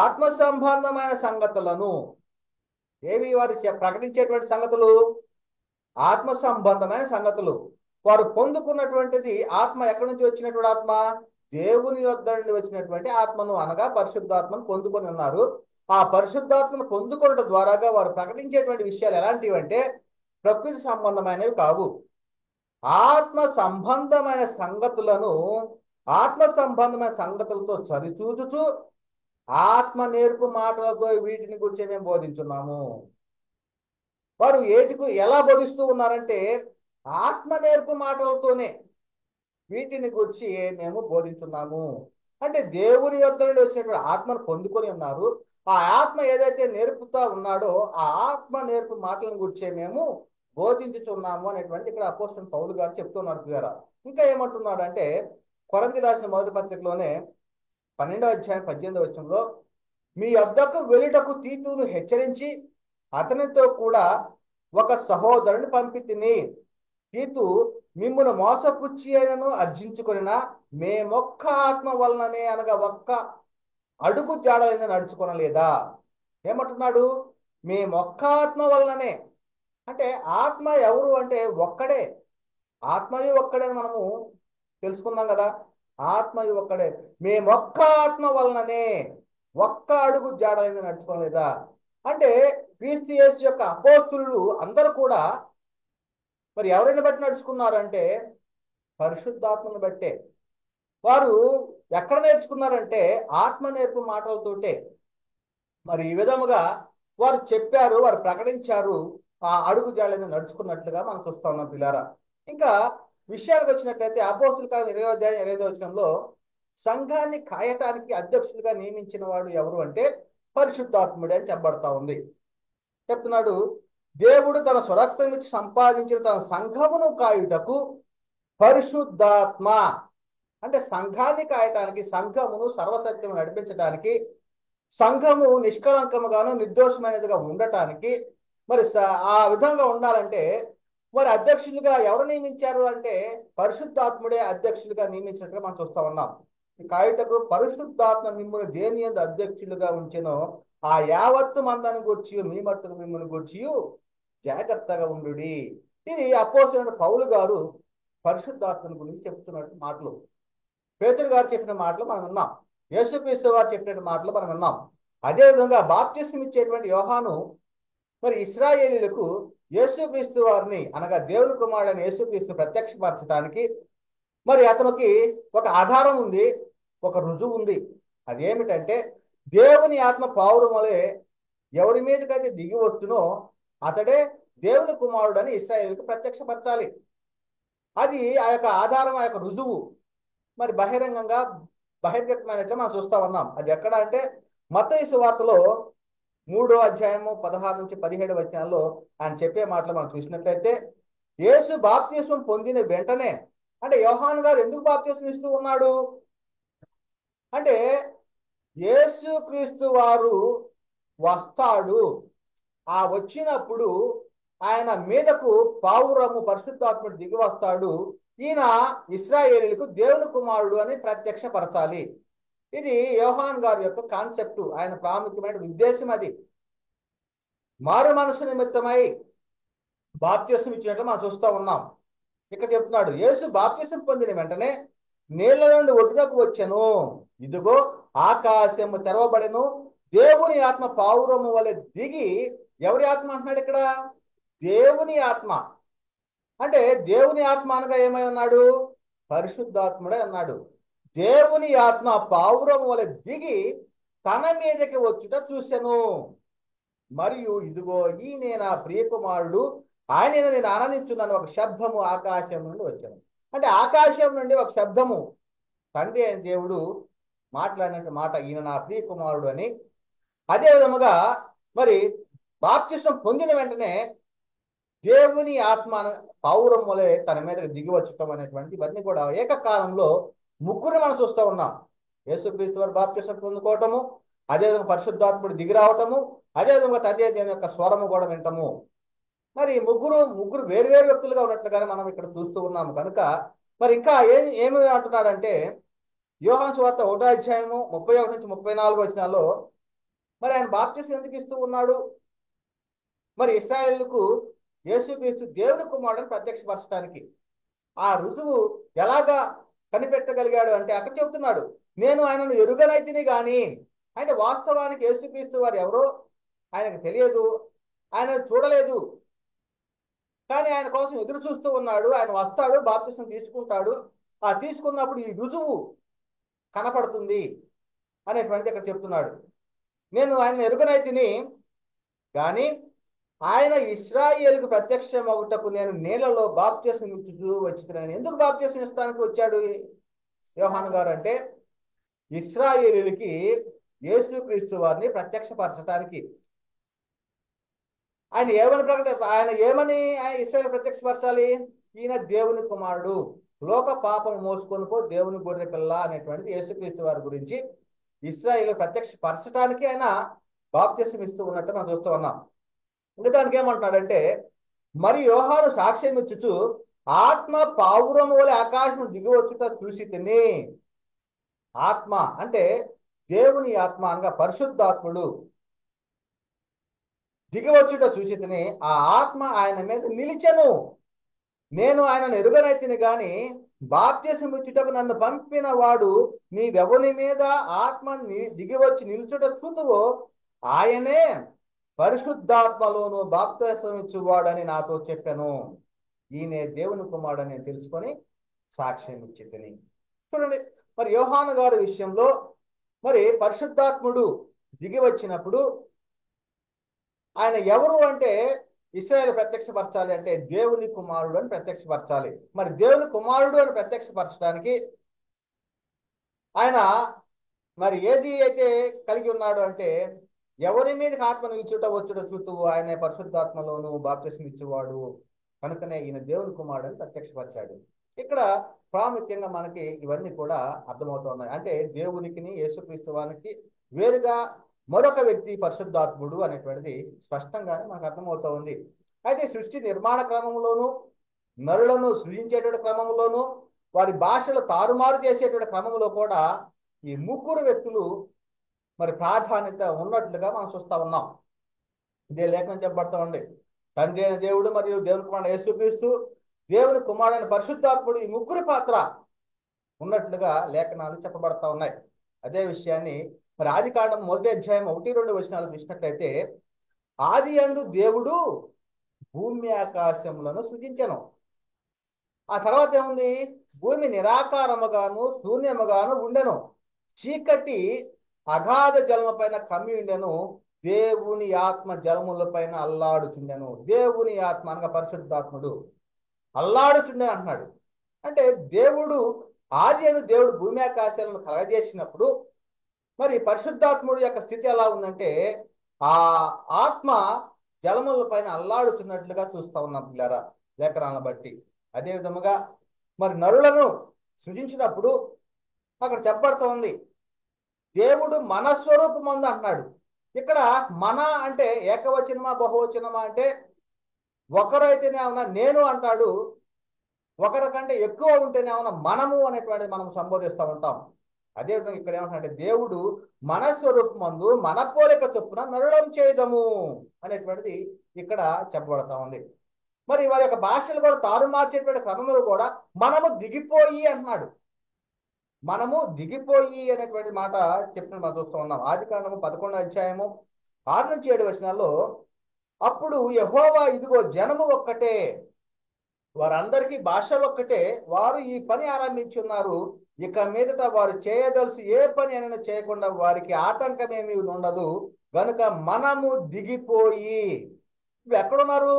ఆత్మ సంబంధమైన సంగతులను, ఏవి వారు ప్రకటించేటువంటి సంగతులు? ఆత్మ సంబంధమైన సంగతులు. వారు పొందుకున్నటువంటిది ఆత్మ ఎక్కడి నుంచి వచ్చినటువంటి ఆత్మ? దేవుని యొద్ద నుండి వచ్చినటువంటి ఆత్మను, అనగా పరిశుద్ధాత్మను పొందుకొని ఉన్నారు. ఆ పరిశుద్ధాత్మను పొందుకోవడం ద్వారాగా వారు ప్రకటించేటువంటి విషయాలు ఎలాంటివి అంటే ప్రకృతి సంబంధమైనవి కావు. ఆత్మ సంబంధమైన సంగతులను ఆత్మ సంబంధమైన సంగతులతో సరిచూచుచు ఆత్మ నేర్పు మాటలతో వీటిని గురించి మేము బోధించున్నాము. వారు ఏటికు ఎలా బోధిస్తూ ఉన్నారంటే ఆత్మ నేర్పు మాటలతోనే వీటిని గురించి మేము బోధించున్నాము. అంటే దేవుని యొద్ద నుండి వచ్చినటువంటి ఆత్మను పొందుకొని ఉన్నారు. ఆ ఆత్మ ఏదైతే నేర్పుతా ఉన్నాడో ఆ ఆత్మ నేర్పు మాటలను గురించే మేము బోధించుచున్నాము అనేటువంటి ఇక్కడ అపోస్తలుడైన పౌలు గారు చెప్తున్నారు కదా. ఇంకా ఏమంటున్నాడు అంటే కొరింథీ రాసిన మొదటి పత్రికలోనే 12వ అధ్యాయం 18వ వచనంలో మీ యొద్దకు వెళ్ళుటకు తీతును హెచ్చరించి అతనితో కూడా ఒక సహోదరుని పంపితిని. తీతు మిమ్మును మోసపుచ్చి అయినను అర్జించుకొనినా మేమొక్క ఆత్మ వలననే, అనగా ఒక్క అడుగు జాడైన నడుచుకొనలేదా? ఏమంటున్నాడు? మేమొక్క ఆత్మ వలననే. అంటే ఆత్మ ఎవరు అంటే ఒక్కడే, ఆత్మయు ఒక్కడే మనము తెలుసుకున్నాం కదా. ఆత్మయు ఒక్కడే. మేమొక్క ఆత్మ వలననే ఒక్క అడుగు జాడైన నడుచుకోలేదా? అంటే క్రీస్తు యేసు యొక్క అపోస్తులు అందరూ కూడా మరి ఎవరిని బట్టి నడుచుకున్నారంటే పరిశుద్ధాత్మను బట్టే. వారు ఎక్కడ నేర్చుకున్నారంటే ఆత్మ నేర్పు మాటలతోటే. మరి ఈ విధముగా వారు చెప్పారు, వారు ప్రకటించారు, ఆ అడుగు జాడైన నడుచుకున్నట్లుగా మనం చూస్తా ఉన్నాం పిల్లారా. ఇంకా విషయానికి వచ్చినట్లయితే అపోస్తుల కార్యం 20వ అధ్యాయం 25వ వచనంలో సంఘాన్ని కాయటానికి అధ్యక్షులుగా నియమించిన వాడు ఎవరు అంటే పరిశుద్ధాత్ముడే అని చెప్పబడతా ఉంది. చెప్తున్నాడు, దేవుడు తన స్వరక్తం ఇచ్చి సంపాదించిన తన సంఘమును కాయుటకు పరిశుద్ధాత్మ, అంటే సంఘాన్ని కాయటానికి, సంఘమును సర్వసత్యము నడిపించడానికి, సంఘము నిష్కలంకముగాను నిర్దోషమైనదిగా ఉండటానికి, మరి ఆ విధంగా ఉండాలంటే మరి అధ్యక్షులుగా ఎవరు నియమించారు అంటే పరిశుద్ధాత్ముడే అధ్యక్షులుగా నియమించినట్టుగా మనం చూస్తా ఉన్నాం. ఈ కాయుటకు పరిశుద్ధాత్మ మిమ్మల్ని దేని యందు అధ్యక్షులుగా ఉంచెనో ఆ యావత్తు మందని గూర్చి మీ మట్టుకు మిమ్మల్ని గూర్చి జాగ్రత్తగా ఉండు. ఇది అపోస్తలుడైన పౌలు గారు పరిశుద్ధాత్మని గురించి చెప్తున్నట్టు మాటలు. పేతురు గారు చెప్పిన మాటలు మనం విన్నాం. యేసుక్రీస్తు వారు చెప్పిన మాటలు మనం విన్నాం. అదేవిధంగా బాప్తిస్మం ఇచ్చేటువంటి యోహాను మరి ఇశ్రాయేలీలకు యేసుక్రీస్తు వారిని, అనగా దేవుని కుమారుడైన యేసుక్రీస్తుని ప్రత్యక్షపరచడానికి మరి అతనికి ఒక ఆధారం ఉంది, ఒక రుజువు ఉంది. అదేమిటంటే దేవుని ఆత్మ పావురం వలె ఎవరి మీదకైతే దిగి వచ్చునో అతడే దేవుని కుమారుడని ఇశ్రాయేలుకు ప్రత్యక్షపరచాలి. అది ఆ యొక్క ఆధారం, ఆ యొక్క రుజువు మరి బహిరంగంగా బహిర్గతమైనట్లు మనం చూస్తా ఉన్నాం. అది ఎక్కడ అంటే మత్తయి సువార్తలో 3వ అధ్యాయము 16 నుంచి 17 వచనాల్లో ఆయన చెప్పే మాటలు మనం చూసినట్లయితే, యేసు బాప్తిస్మం పొందిన వెంటనే, అంటే యోహాను గారు ఎందుకు బాప్తిస్మం ఇస్తూ ఉన్నాడు అంటే యేసు క్రీస్తు వారు వస్తాడు, ఆ వచ్చినప్పుడు ఆయన మీదకు పావురము పరిశుద్ధాత్ముడు దిగి వస్తాడు, ఈయన ఇశ్రాయేలీలకు దేవుని కుమారుడు అని ప్రత్యక్షపరచాలి. ఇది యోహాన్ గారి యొక్క కాన్సెప్ట్, ఆయన ప్రాముఖ్యమైన ఉద్దేశం. అది మారు మనసు నిమిత్తమై బాప్తిస్మం ఇచ్చినట్లు మనం చూస్తూ ఉన్నాం. ఇక్కడ చెప్తున్నాడు, యేసు బాప్తిస్మం పొందిన వెంటనే నీళ్ల నుండి ఒడ్డునకు వచ్చెను, ఇదిగో ఆకాశము తెరవబడెను, దేవుని ఆత్మ పావురము వలె దిగి. ఎవరి ఆత్మ అంటున్నాడు ఇక్కడ? దేవుని ఆత్మ. అంటే దేవుని ఆత్మ అనగా ఏమై ఉన్నాడు? పరిశుద్ధాత్ముడే అన్నాడు. దేవుని ఆత్మ పావురము వలె దిగి తన మీదకి వచ్చుట చూసెను, మరియు ఇదిగో ఈయన నా ప్రియకుమారుడు, ఆయన నేను ఆనందించున్నాను ఒక శబ్దము ఆకాశం నుండి వచ్చాను. అంటే ఆకాశం నుండి ఒక శబ్దము, తండ్రి అయిన దేవుడు మాట్లాడినట్టు మాట, ఈయన నా ప్రియకుమారుడు అని. అదే విధముగా మరి బాప్తిస్మం పొందిన వెంటనే దేవుని ఆత్మ పావురం వలె తన మీదకి దిగి వచ్చటం అనేటువంటి ఇవన్నీ కూడా ఏకకాలంలో ముగ్గురు మనం చూస్తూ ఉన్నాం. యేసుక్రీస్తు వారు బాప్తిస్మం పొందుకోవటము, అదేవిధంగా పరిశుద్ధాత్ముడు దిగి రావటము, అదేవిధంగా తండ్రి దేవుని యొక్క స్వరము కూడా వింటము. మరి ముగ్గురు వేరు వ్యక్తులుగా ఉన్నట్లుగానే మనం ఇక్కడ చూస్తూ ఉన్నాము. కనుక మరి ఇంకా ఏమి అంటున్నాడంటే యోహాను సువార్త 1వ అధ్యాయము 31 నుంచి 34 వచనాల్లో మరి ఆయన బాప్తిస్మం ఎందుకు ఇస్తూ ఉన్నాడు? మరి ఇశ్రాయేలుకు యేసుక్రీస్తు దేవుని కుమారుడని ప్రత్యక్షపరచడానికి. ఆ రుజువు ఎలాగా కనిపెట్టగలిగాడు అంటే అక్కడ చెబుతున్నాడు, నేను ఆయనను ఎరుగనైతిని గాని, అంటే వాస్తవానికి యేసుక్రీస్తు వారు ఎవరో ఆయనకు తెలియదు, ఆయన చూడలేదు, కానీ ఆయన కోసం ఎదురు చూస్తూ ఉన్నాడు. ఆయన వస్తాడు, బాప్తిస్మం తీసుకుంటాడు, ఆ తీసుకున్నప్పుడు ఈ రుజువు కనపడుతుంది అనేటువంటి ఇక్కడ చెప్తున్నాడు. నేను ఆయన ఎరుగనైతిని కానీ ఆయన ఇశ్రాయేలుకు ప్రత్యక్షమగుటకు నేను నీళ్లలో బాప్తిస్మం ఇచ్చుచూ వచ్చినాను. ఎందుకు బాప్తిస్మం ఇస్తానికి వచ్చాడు యోహాను గారు అంటే ఇశ్రాయేలుకి యేసుక్రీస్తు వారిని ప్రత్యక్షపరచడానికి. ఆయన ఏమని ఇశ్రాయేలు ప్రత్యక్షపరచాలి? ఈయన దేవుని కుమారుడు, లోక పాపం మోసుకొని పో దేవుని గొర్రె పిల్ల అనేటువంటిది యేసుక్రీస్తు వారి గురించి ఇశ్రాయేలు ప్రత్యక్షపరచడానికి ఆయన బాప్తిస్మం ఇస్తూ ఉన్నట్టు మనం చూస్తూ ఉన్నాం. ఇంకా దానికి ఏమంటున్నాడంటే, మరి యోహాను సాక్ష్యం ఇచ్చుచు ఆత్మ పావురము వలె ఆకాశం దిగివచ్చుట చూసి తిని. ఆత్మ అంటే దేవుని ఆత్మ అనగా పరిశుద్ధాత్ముడు దిగివచ్చుట చూసి తిని, ఆ ఆత్మ ఆయన మీద నిలిచెను. నేను ఆయనను ఎరుగనైతిని గాని బాప్తిస్మం ఇచ్చుటకు నన్ను పంపిన వాడు నీవెవని మీద ఆత్మ దిగివచ్చి నిలుచుట చూతువో ఆయనే పరిశుద్ధాత్మలోను బాప్తిస్మం ఇచ్చువాడని నాతో చెప్పాను. ఈయనే దేవుని కుమారుడని నేను తెలుసుకొని సాక్ష్యం ఇచ్చి తిని. చూడండి, మరి యోహాను గారి విషయంలో మరి పరిశుద్ధాత్ముడు దిగి వచ్చినప్పుడు ఆయన ఎవరు అంటే ఇశ్రాయేలు ప్రత్యక్షపరచాలి అంటే దేవుని కుమారుడు అని ప్రత్యక్షపరచాలి. మరి దేవుని కుమారుడు అని ప్రత్యక్షపరచడానికి ఆయన మరి ఏది అయితే కలిగి ఉన్నాడు అంటే ఎవరి మీదకి ఆత్మ నిలుచుట వచ్చుట చూతూ ఆయన పరిశుద్ధాత్మలోను బాప్తిస్మం ఇచ్చేవాడు కనుకనే ఈయన దేవుని కుమారుడు అని ప్రత్యక్షపరిచాడు. ఇక్కడ ప్రాముఖ్యంగా మనకి ఇవన్నీ కూడా అర్థమవుతూ ఉన్నాయి. అంటే దేవునికిని యేసుక్రీస్తు వానికి వేరుగా మరొక వ్యక్తి పరిశుద్ధాత్ముడు అనేటువంటిది స్పష్టంగానే మనకు అర్థమవుతూ ఉంది. అయితే సృష్టి నిర్మాణ క్రమంలోనూ నరులను సృజించేటువంటి క్రమంలోనూ వారి భాషలు తారుమారు చేసేటువంటి క్రమంలో కూడా ఈ ముగ్గురు వ్యక్తులు మరి ప్రాధాన్యత ఉన్నట్లుగా మనం చూస్తా ఉన్నాం. ఇదే లేఖనం చెప్పబడతా ఉంది. తండ్రి అయిన దేవుడు మరియు దేవుని కుమారుడు యేసుక్రీస్తు, దేవుని కుమారుడైన పరిశుద్ధాత్ముడు, ఈ ముగ్గురి పాత్ర ఉన్నట్లుగా లేఖనాలు చెప్పబడతా ఉన్నాయి. అదే విషయాన్ని మరి ఆదికాండం 1:1-2 చూసినట్లయితే, ఆది యందు దేవుడు భూమి ఆకాశములను సృజించెను. ఆ తర్వాత ఏముంది? భూమి నిరాకారముగాను శూన్యముగాను ఉండెను, చీకటి అగాధ జలము పైన కమ్మి ఉండెను, దేవుని ఆత్మ జలముల పైన అల్లాడుచుండెను. దేవుని ఆత్మ అనగా పరిశుద్ధాత్ముడు అల్లాడుచుండెను అంటున్నాడు. అంటే దేవుడు ఆది యందు దేవుడు భూమి ఆకాశాలను కలగజేసినప్పుడు మరి పరిశుద్ధాత్ముడు యొక్క స్థితి ఎలా ఉందంటే ఆ ఆత్మ జలముల పైన అల్లాడుచున్నట్లుగా చూస్తా ఉన్నాం పిల్లరా లేఖనాలను బట్టి. అదే విధముగా మరి నరులను సృజించినప్పుడు అక్కడ చెప్పబడుతూ ఉంది దేవుడు మన స్వరూపమందు అంటున్నాడు. ఇక్కడ మన అంటే ఏకవచనమా బహువచనమా అంటే ఒకరైతేనే ఏమన్నా నేను అంటాడు, ఒకరికంటే ఎక్కువ ఉంటేనే ఏమన్నా మనము అనేటువంటిది మనం సంబోధిస్తూ ఉంటాం. అదేవిధంగా ఇక్కడ ఏమంటే దేవుడు మన స్వరూపమందు మన పోలిక చొప్పున నరులను చేయదము అనేటువంటిది ఇక్కడ చెప్పబడతా ఉంది. మరి వారి యొక్క భాషలు కూడా తారుమార్చేటువంటి క్రమంలో కూడా మనము దిగిపోయి అంటున్నాడు. మనము దిగిపోయి అనేటువంటి మాట చెప్పిన మనం చూస్తూ ఉన్నాం. ఆదికాండము 11:6-7 అప్పుడు యెహోవా ఇదిగో జనము ఒక్కటే, వారందరికీ భాష ఒక్కటే, వారు ఈ పని ఆరంభించున్నారు, ఇక మీదట వారు చేయదలసి ఏ పని అయినా చేయకుండా వారికి ఆటంకమేమీ ఉండదు గనుక మనము దిగిపోయి. ఇప్పుడు ఎక్కడున్నారు?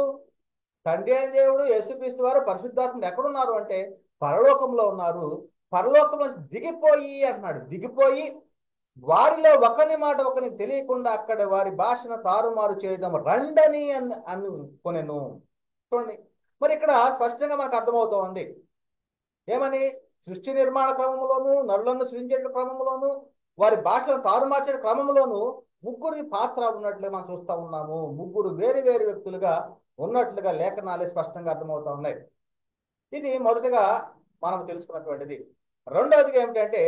తండ్రి అయిన దేవుడు యేసుక్రీస్తు వారు పరిశుద్ధాత్ముడు ఎక్కడున్నారు అంటే పరలోకంలో ఉన్నారు. పరలోకంలో దిగిపోయి అంటున్నాడు. దిగిపోయి వారిలో ఒకని మాట ఒకరికి తెలియకుండా అక్కడ వారి భాషను తారుమారు చేయడం రండని అనుకొనెను. చూడండి, మరి ఇక్కడ స్పష్టంగా మనకు అర్థమవుతోంది ఏమని? సృష్టి నిర్మాణ క్రమంలోను నరులను సృజించే క్రమంలోను వారి భాషను తారుమార్చే క్రమంలోను ముగ్గురి పాత్ర ఉన్నట్లుగా మనం చూస్తూ ఉన్నాము. ముగ్గురు వేరు వేరు వ్యక్తులుగా ఉన్నట్లుగా లేఖనాలే స్పష్టంగా అర్థమవుతా ఉన్నాయి. ఇది మొదటగా మనం తెలుసుకున్నటువంటిది. రెండవదిగా ఏమిటంటే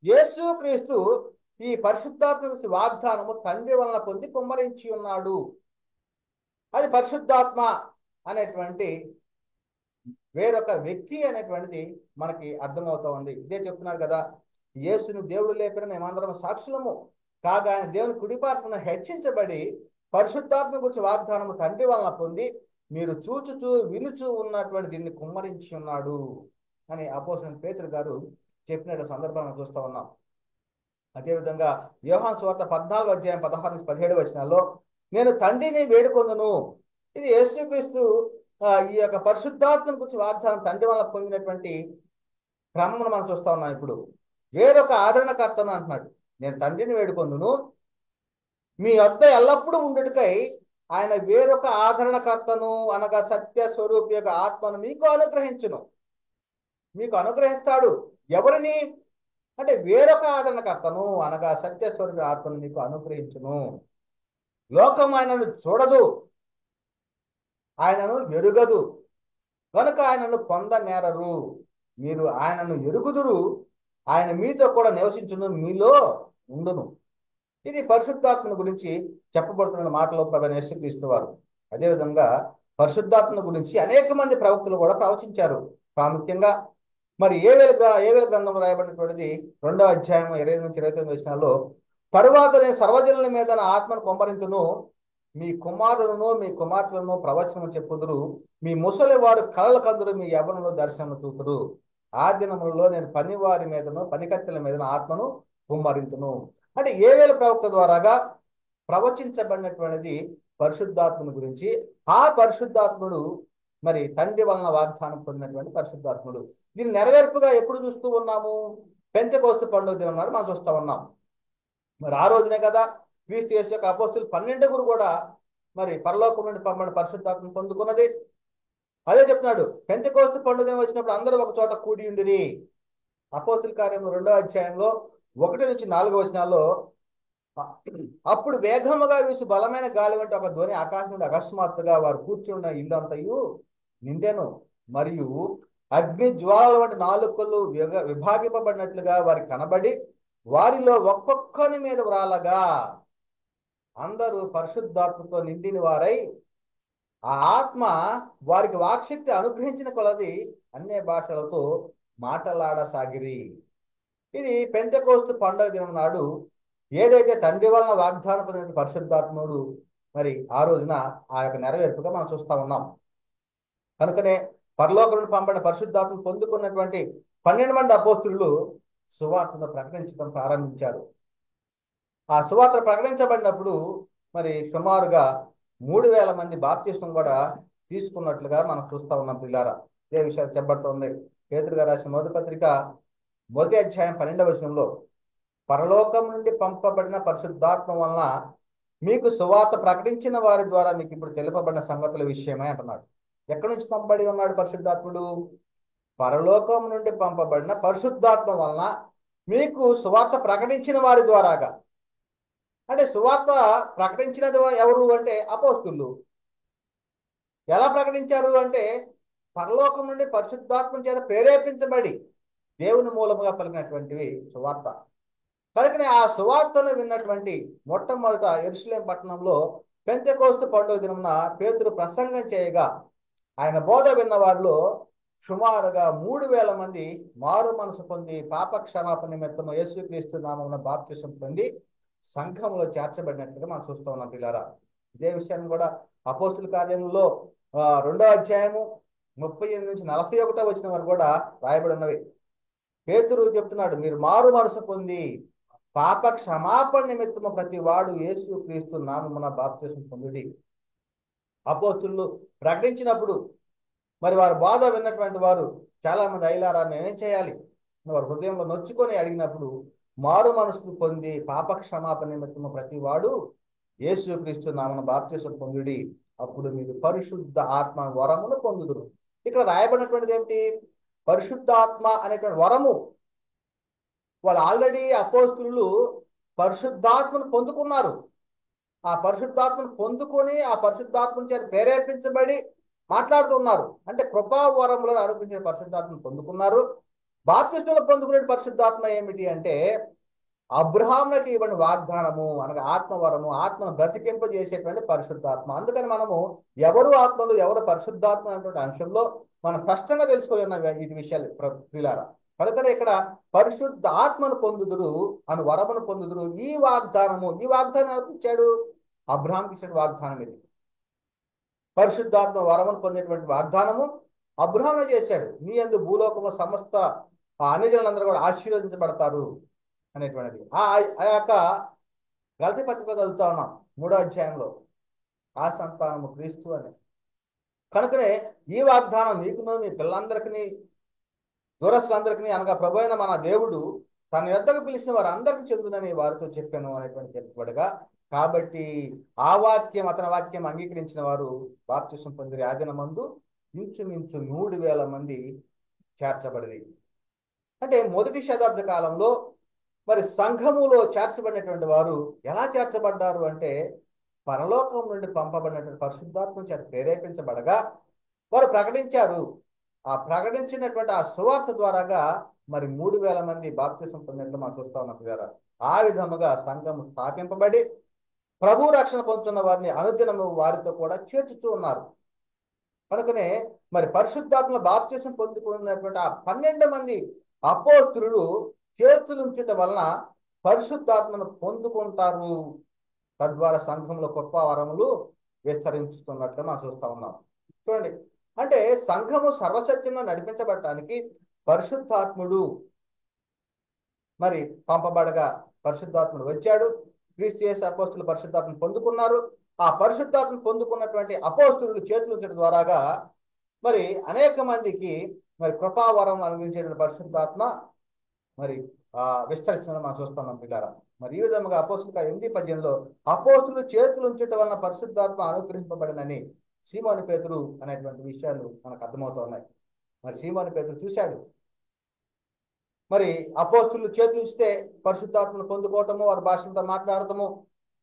యేసుక్రీస్తు ఈ పరిశుద్ధాత్మ వాగ్దానము తండ్రి వలన పొంది కుమ్మరించి ఉన్నాడు. అది పరిశుద్ధాత్మ అనేటువంటి వేరొక వ్యక్తి అనేటువంటిది మనకి అర్థమవుతా ఉంది. ఇదే చెప్తున్నారు కదా, యేసును దేవుడు లేపిన మేమందరం సాక్షులము కాగా ఆయన దేవుని కుడిపార్శ్వన హెచ్చించబడి పరిశుద్ధాత్మ గురించి వాగ్దానము తండ్రి వలన పొంది మీరు చూచుచూ వినుచూ ఉన్నటువంటి దీన్ని కుమ్మరించి ఉన్నాడు అని అపోస్తలుడైన పేతురు గారు చెప్పిన సందర్భాన్ని చూస్తూ ఉన్నాం. అదేవిధంగా యోహాను సువార్త 14:16-17 నేను తండ్రిని వేడుకొందును. ఇది యేసుక్రీస్తు ఈ యొక్క పరిశుద్ధాత్మను గురించి వాగ్దానం తండ్రి వల్ల పొందినటువంటి క్రమమును మనం చూస్తా ఉన్నాం. ఇప్పుడు వేరొక ఆదరణకర్తను అంటున్నాడు, నేను తండ్రిని వేడుకొందును, మీ వద్ద ఎల్లప్పుడూ ఉండుటకై ఆయన వేరొక ఆదరణకర్తను అనగా సత్య స్వరూపి యొక్క ఆత్మను మీకు అనుగ్రహించును. మీకు అనుగ్రహిస్తాడు. ఎవరిని అంటే వేరొక ఆదరణకర్తను అనగా సత్య స్వరూపి ఆత్మను మీకు అనుగ్రహించును. లోకం ఆయనను చూడదు, ఆయనను ఎరుగదు కనుక ఆయనను పొందనేరరు. మీరు ఆయనను ఎరుగుదురు, ఆయన మీతో కూడా నివసించును, మీలో ఉండును. ఇది పరిశుద్ధాత్మను గురించి చెప్పబడుతున్న మాటలో ప్రభువైన యేసుక్రీస్తు వారు. అదేవిధంగా పరిశుద్ధాత్మ గురించి అనేక మంది ప్రవక్తలు కూడా ప్రవచించారు. ప్రాముఖ్యంగా మరి ఏవేల గ్రంథంలో రాయబడినటువంటిది 2:25-29 తరువాత నేను సర్వజనుల మీద నా ఆత్మను కుమ్మరించును, మీ కుమారులను మీ కుమార్తెలను ప్రవచనం చెప్పుదురు, మీ ముసలి వారు కలలు కందురు, మీ యవ్వనులు దర్శనం చూతురు. ఆ దినములలో నేను పనివారి మీదను పనికత్తెల మీదను ఆత్మను కుమ్మరించును. అంటే ఏవేల ప్రవక్త ద్వారాగా ప్రవచించబడినటువంటిది పరిశుద్ధాత్మను గురించి. ఆ పరిశుద్ధాత్ముడు మరి తండ్రి వలన వాగ్దానం పొందినటువంటి పరిశుద్ధాత్ముడు. దీన్ని నెరవేర్పుగా ఎప్పుడు చూస్తూ ఉన్నాము? పెంతెకోస్తు పండుగ దినం నాడు మనం చూస్తూ ఉన్నాం. మరి ఆ రోజునే కదా క్రీస్తు యేసు యొక్క అపోస్తులు 12 కూడా మరి పరలోకం నుండి పంపబడిన పరిశుద్ధాత్మను పొందుకున్నది. అదే చెప్తున్నాడు, పెంతెకోస్తు పండుగ వచ్చినప్పుడు అందరూ ఒక చోట కూడి ఉండిరి. అపోస్తుల కార్యము 2వ అధ్యాయంలో 1-4 అప్పుడు వేగముగా వీసు బలమైన గాలి వంటి ఒక ధ్వని ఆకాశం నుండి అకస్మాత్తుగా వారు కూర్చున్న ఇల్లు అంతయు నిండెను. మరియు అగ్ని జ్వాలల వంటి నాలుకలు విభాగింపబడినట్లుగా వారికి కనబడి వారిలో ఒక్కొక్కని మీద వ్రాలగా అందరూ పరిశుద్ధాత్మతో నిండిన వారై ఆ ఆత్మ వారికి వాక్శక్తి అనుగ్రహించిన కొలది అన్య భాషలతో మాట్లాడసాగిరి. ఇది పెంతెకోస్తు పండుగ దినం నాడు ఏదైతే తండ్రి వలన వాగ్దానం పొందిన పరిశుద్ధాత్ముడు మరి ఆ రోజున ఆ యొక్క నెరవేర్పుగా మనం చూస్తా ఉన్నాం. కనుకనే పరలోకం నుండి పంపబడిన పరిశుద్ధాత్మను పొందుకున్నటువంటి 12 మంది అపోస్తులు సువార్తను ప్రకటించడం ప్రారంభించారు. ఆ సువార్త ప్రకటించబడినప్పుడు మరి సుమారుగా 3000 మంది బాప్తిస్మం కూడా తీసుకున్నట్లుగా మనం చూస్తా ఉన్నాం. పిల్లారా, ఇదే విషయాలు చెప్పబడుతుంది. పేతురు గారు రాసిన మొదటి పత్రిక 1వ అధ్యాయం 12వ పరలోకం నుండి పంపబడిన పరిశుద్ధాత్మ వలన మీకు సువార్త ప్రకటించిన వారి ద్వారా మీకు ఇప్పుడు తెలుపబడిన సంగతుల విషయమై అంటున్నాడు. ఎక్కడి నుంచి పంపబడి ఉన్నాడు పరిశుద్ధాత్ముడు? పరలోకం నుండి పంపబడిన పరిశుద్ధాత్మ వలన మీకు సువార్త ప్రకటించిన వారి ద్వారాగా. అంటే సువార్త ప్రకటించినది ఎవరు అంటే అపోస్తులు. ఎలా ప్రకటించారు అంటే పరలోకం నుండి పరిశుద్ధాత్మ చేత ప్రేరేపించబడి దేవుని మూలముగా పలికినటువంటివి సువార్త. కనుకనే ఆ సువార్తను విన్నటువంటి మొట్టమొదట యెరూషలేము పట్టణంలో పెంతెకోస్తు పండుగ దినమున పేతురు ప్రసంగం చేయగా ఆయన బోధ విన్న వారిలో సుమారుగా 3000 మంది మారు మనసు పొంది పాప క్షమాపణ నిమిత్తము యేసుక్రీస్తు నామమున బాప్తిసం పొంది సంఘంలో చేర్చబడినట్లుగా మనం చూస్తూ ఉన్నాం. పిల్లారా, ఇదే విషయాన్ని కూడా అపోస్తుల కార్యములో 2వ అధ్యాయము 38-41 వరకు కూడా రాయబడి ఉన్నవి. పేతురు చెప్తున్నాడు, మీరు మారు మనసు పొంది పాప క్షమాపణ నిమిత్తము ప్రతి వాడు యేసుక్రీస్తు నామమున బాప్తిసం పొందుడి. అపోస్తులు ప్రకటించినప్పుడు మరి వారు బాధ విన్నటువంటి వారు చాలా మంది అయిలారా మేమేం చేయాలి వారు హృదయంలో నొచ్చుకొని అడిగినప్పుడు మారు మనసు పొంది పాప క్షమాపణ నిమిత్తము ప్రతి వాడు యేసుక్రీస్తు నామమున బాప్తిసం పొందుడి, అప్పుడు మీరు పరిశుద్ధ ఆత్మ వరమును పొందుదురు. ఇక్కడ రాయబడినటువంటిది ఏమిటి? పరిశుద్ధాత్మ అనేటువంటి వరము. వాళ్ళు ఆల్రెడీ అపోస్తులు పరిశుద్ధాత్మను పొందుకున్నారు. ఆ పరిశుద్ధాత్మను పొందుకొని ఆ పరిశుద్ధాత్మను చేత ప్రేరేపించబడి మాట్లాడుతున్నారు. అంటే కృపా వరములను ఆరోపించిన పరిశుద్ధాత్మను పొందుకున్నారు. బాప్తిస్మలో పొందుకునే పరిశుద్ధాత్మ ఏమిటి అంటే అబ్రహామునకి ఇవ్వని వాగ్దానము అనగా ఆత్మవరము, ఆత్మను బ్రతికింపజేసేటువంటి పరిశుద్ధాత్మ. అందుకని మనము ఎవరు ఆత్మలు ఎవరు పరిశుద్ధాత్మ అనేటువంటి అంశంలో మనం స్పష్టంగా తెలుసుకోలేన్న వీటి విషయాలు ప్రియులారా. కనుకనే ఇక్కడ పరిశుద్ధ ఆత్మను పొందుదురు అను వరమును పొందుదురు. ఈ వాగ్దానం ఎవరికి ఇచ్చాడు? అబ్రహాంకి ఇచ్చిన వాగ్దానం ఇది. పరిశుద్ధాత్మ వరమును పొందేటువంటి వాగ్దానము అబ్రహాము చేశాడు. నీ యందు భూలోకంలో సమస్త అన్ని జనులందరూ కూడా ఆశీర్వదించబడతారు అనేటువంటిది. ఆ యొక్క గలతీ పత్రిక చదువుతా ఉన్నాం 3వ అధ్యాయంలో ఆ సంతానము క్రీస్తు అని. కనుకనే ఈ వాగ్దానం మీకును మీ పిల్లలందరికీ దూరస్తులందరికీ అనగా ప్రభు అయిన మన దేవుడు తన యొద్దకు పిలిచిన వారు అందరికీ చెందునని వారితో చెప్పాను అనేటువంటి చెప్పబడగా, కాబట్టి ఆ వాక్యం అతని వాక్యం అంగీకరించిన వారు బాప్తిసం పొందిన ఆ దినమందు ఇంచుమించు 3000 మంది చేర్చబడింది. అంటే మొదటి శతాబ్ద కాలంలో మరి సంఘములో చేర్చబడినటువంటి వారు ఎలా చేర్చబడ్డారు అంటే పరలోకం నుండి పంపబడినటువంటి పరిశుద్ధాత్మ చేత ప్రేరేపించబడగా వారు ప్రకటించారు. ఆ ప్రకటించినటువంటి ఆ సువార్త ద్వారాగా మరి 3000 మంది బాప్తిసం పొందినట్లు మనం చూస్తా ఉన్నాం కదా. ఆ విధముగా సంఘము స్థాపింపబడి ప్రభు రక్షణ పొందుతున్న వారిని అనుదినము వారితో కూడా చేర్చుతూ ఉన్నారు. కనుకనే మరి పరిశుద్ధాత్మ బాప్తిసం పొందుకున్నటువంటి ఆ 12 మంది అపోస్తులు చేతులు ఉంచడం వలన పరిశుద్ధాత్మను పొందుకుంటారు. తద్వారా సంఘంలో గొప్ప వరములు విస్తరించుతున్నట్లు మనం చూస్తా ఉన్నాం. చూడండి, అంటే సంఘము సర్వసత్యంలో నడిపించబడటానికి పరిశుద్ధాత్ముడు మరి పంపబడగా పరిశుద్ధాత్ముడు వచ్చాడు. క్రీస్తు యేసు అపోస్తులు పరిశుద్ధాత్మను పొందుకున్నారు. ఆ పరిశుద్ధాత్మను పొందుకున్నటువంటి అపోస్తులు చేతులు ఉంచడం ద్వారాగా మరి అనేక మందికి మరి కృపావరం అనుభవించేటువంటి పరిశుద్ధాత్మ మరి విస్తరించడం మనం చూస్తున్నాం పిల్లారా. మరి ఈ విధముగా అపోస్తుల 8:18 అపోస్తులు చేతులు ఉంచటం వలన పరిశుద్ధాత్మ అనుగ్రహింపబడినని సీమోను పేతురు అనేటువంటి విషయాలు మనకు అర్థమవుతా ఉన్నాయి. మరి సీమోను పేతురు చూశాడు. మరి అపోస్తులు చేతులు ఇస్తే పరిశుద్ధాత్మను పొందుకోవటము, వారి భాషలతో మాట్లాడటము,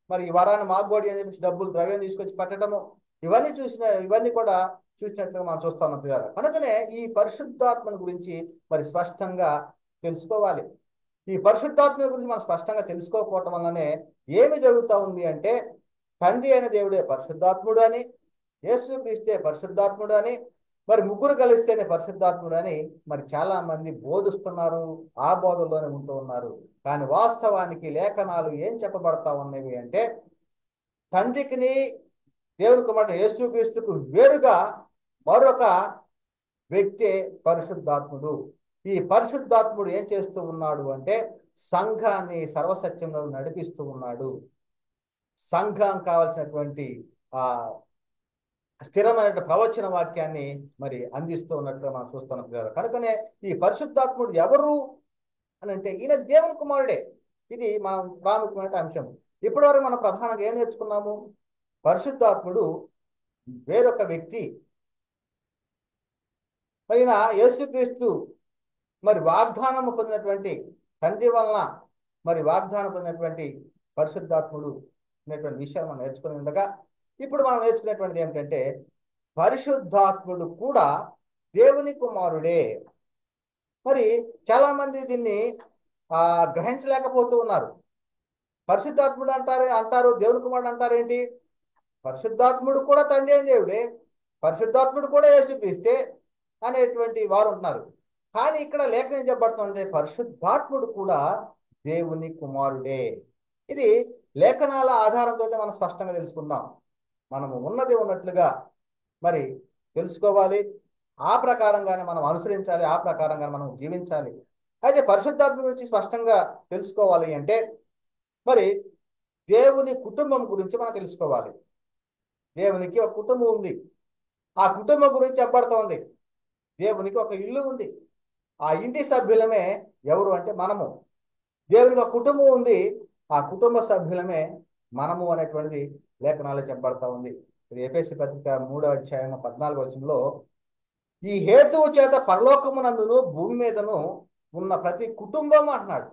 మరి ఈ వరాన్ని మాగోడి అని చెప్పి డబ్బులు ద్రవ్యం తీసుకొచ్చి పెట్టడము, ఇవన్నీ కూడా చూసినట్లుగా మనం చూస్తా ఉన్నాం పిల్లలు. కనుకనే ఈ పరిశుద్ధాత్మను గురించి మరి స్పష్టంగా తెలుసుకోవాలి. ఈ పరిశుద్ధాత్మ గురించి మనం స్పష్టంగా తెలుసుకోకపోవటం వల్లనే ఏమి జరుగుతూ ఉంది అంటే, తండ్రి అయిన దేవుడే పరిశుద్ధాత్ముడు అని, యేసుక్రీస్తే పరిశుద్ధాత్ముడు అని, మరి ముగ్గురు కలిస్తేనే పరిశుద్ధాత్ముడు అని మరి చాలా మంది బోధిస్తున్నారు, ఆ బోధల్లోనే ఉంటూ ఉన్నారు. కానీ వాస్తవానికి లేఖనాలు ఏం చెప్పబడతా ఉన్నవి అంటే, తండ్రికిని దేవుని కుమారుడు యేసుక్రీస్తుకు వేరుగా మరొక వ్యక్తే పరిశుద్ధాత్ముడు. ఈ పరిశుద్ధాత్ముడు ఏం చేస్తూ ఉన్నాడు అంటే, సంఘాన్ని సర్వసత్యంలో నడిపిస్తూ ఉన్నాడు. సంఘం కావలసినటువంటి ఆ స్థిరమైన ప్రవచన వాక్యాన్ని మరి అందిస్తూ ఉన్నట్లుగా మనం చూస్తున్నాం. కనుకనే ఈ పరిశుద్ధాత్ముడు ఎవరు అని అంటే, ఈయన దేవుని కుమారుడే. ఇది మనం ప్రాముఖ్యమైన అంశం. ఇప్పటివరకు మనం ప్రధానంగా ఏం నేర్చుకున్నాము? పరిశుద్ధాత్ముడు వేరొక వ్యక్తి. మరి యేసుక్రీస్తు మరి వాగ్దానం పొందినటువంటి తండ్రి వలన మరి వాగ్దానం పొందినటువంటి పరిశుద్ధాత్ముడు అనేటువంటి విషయాలు మనం నేర్చుకుని ఉండగా, ఇప్పుడు మనం నేర్చుకునేటువంటిది ఏమిటంటే, పరిశుద్ధాత్ముడు కూడా దేవుని కుమారుడే. మరి చాలా మంది దీన్ని గ్రహించలేకపోతూ ఉన్నారు. పరిశుద్ధాత్ముడు అంటారు, దేవుని కుమారుడు అంటారేంటి? పరిశుద్ధాత్ముడు కూడా తండ్రి అయిన దేవుడే, పరిశుద్ధాత్ముడు కూడా యేసుక్రీస్తే అనేటువంటి వారు ఉంటున్నారు. కానీ ఇక్కడ లేఖనం ఏం చెప్పబడుతుంది? పరిశుద్ధాత్ముడు కూడా దేవుని కుమారుడే. ఇది లేఖనాల ఆధారంతో మనం స్పష్టంగా తెలుసుకుందాం. మనము ఉన్నది ఉన్నట్లుగా మరి తెలుసుకోవాలి, ఆ ప్రకారంగానే మనం అనుసరించాలి, ఆ ప్రకారంగానే మనం జీవించాలి. అయితే పరిశుద్ధాత్మ గురించి స్పష్టంగా తెలుసుకోవాలి అంటే మరి దేవుని కుటుంబం గురించి మనం తెలుసుకోవాలి. దేవునికి ఒక కుటుంబం ఉంది. ఆ కుటుంబం గురించి చెప్పబడుతోంది. దేవునికి ఒక ఇల్లు ఉంది. ఆ ఇంటి సభ్యులమే ఎవరు అంటే మనము. దేవునికి ఒక కుటుంబం ఉంది. ఆ కుటుంబ సభ్యులమే మనము అనేటువంటిది లేఖనాలు చెప్పబడతా ఉంది. ఎఫెసీ పత్రిక 3:14 ఈ హేతువు చేత పరలోకమునందును భూమి మీదను ఉన్న ప్రతి కుటుంబం అంటున్నాడు.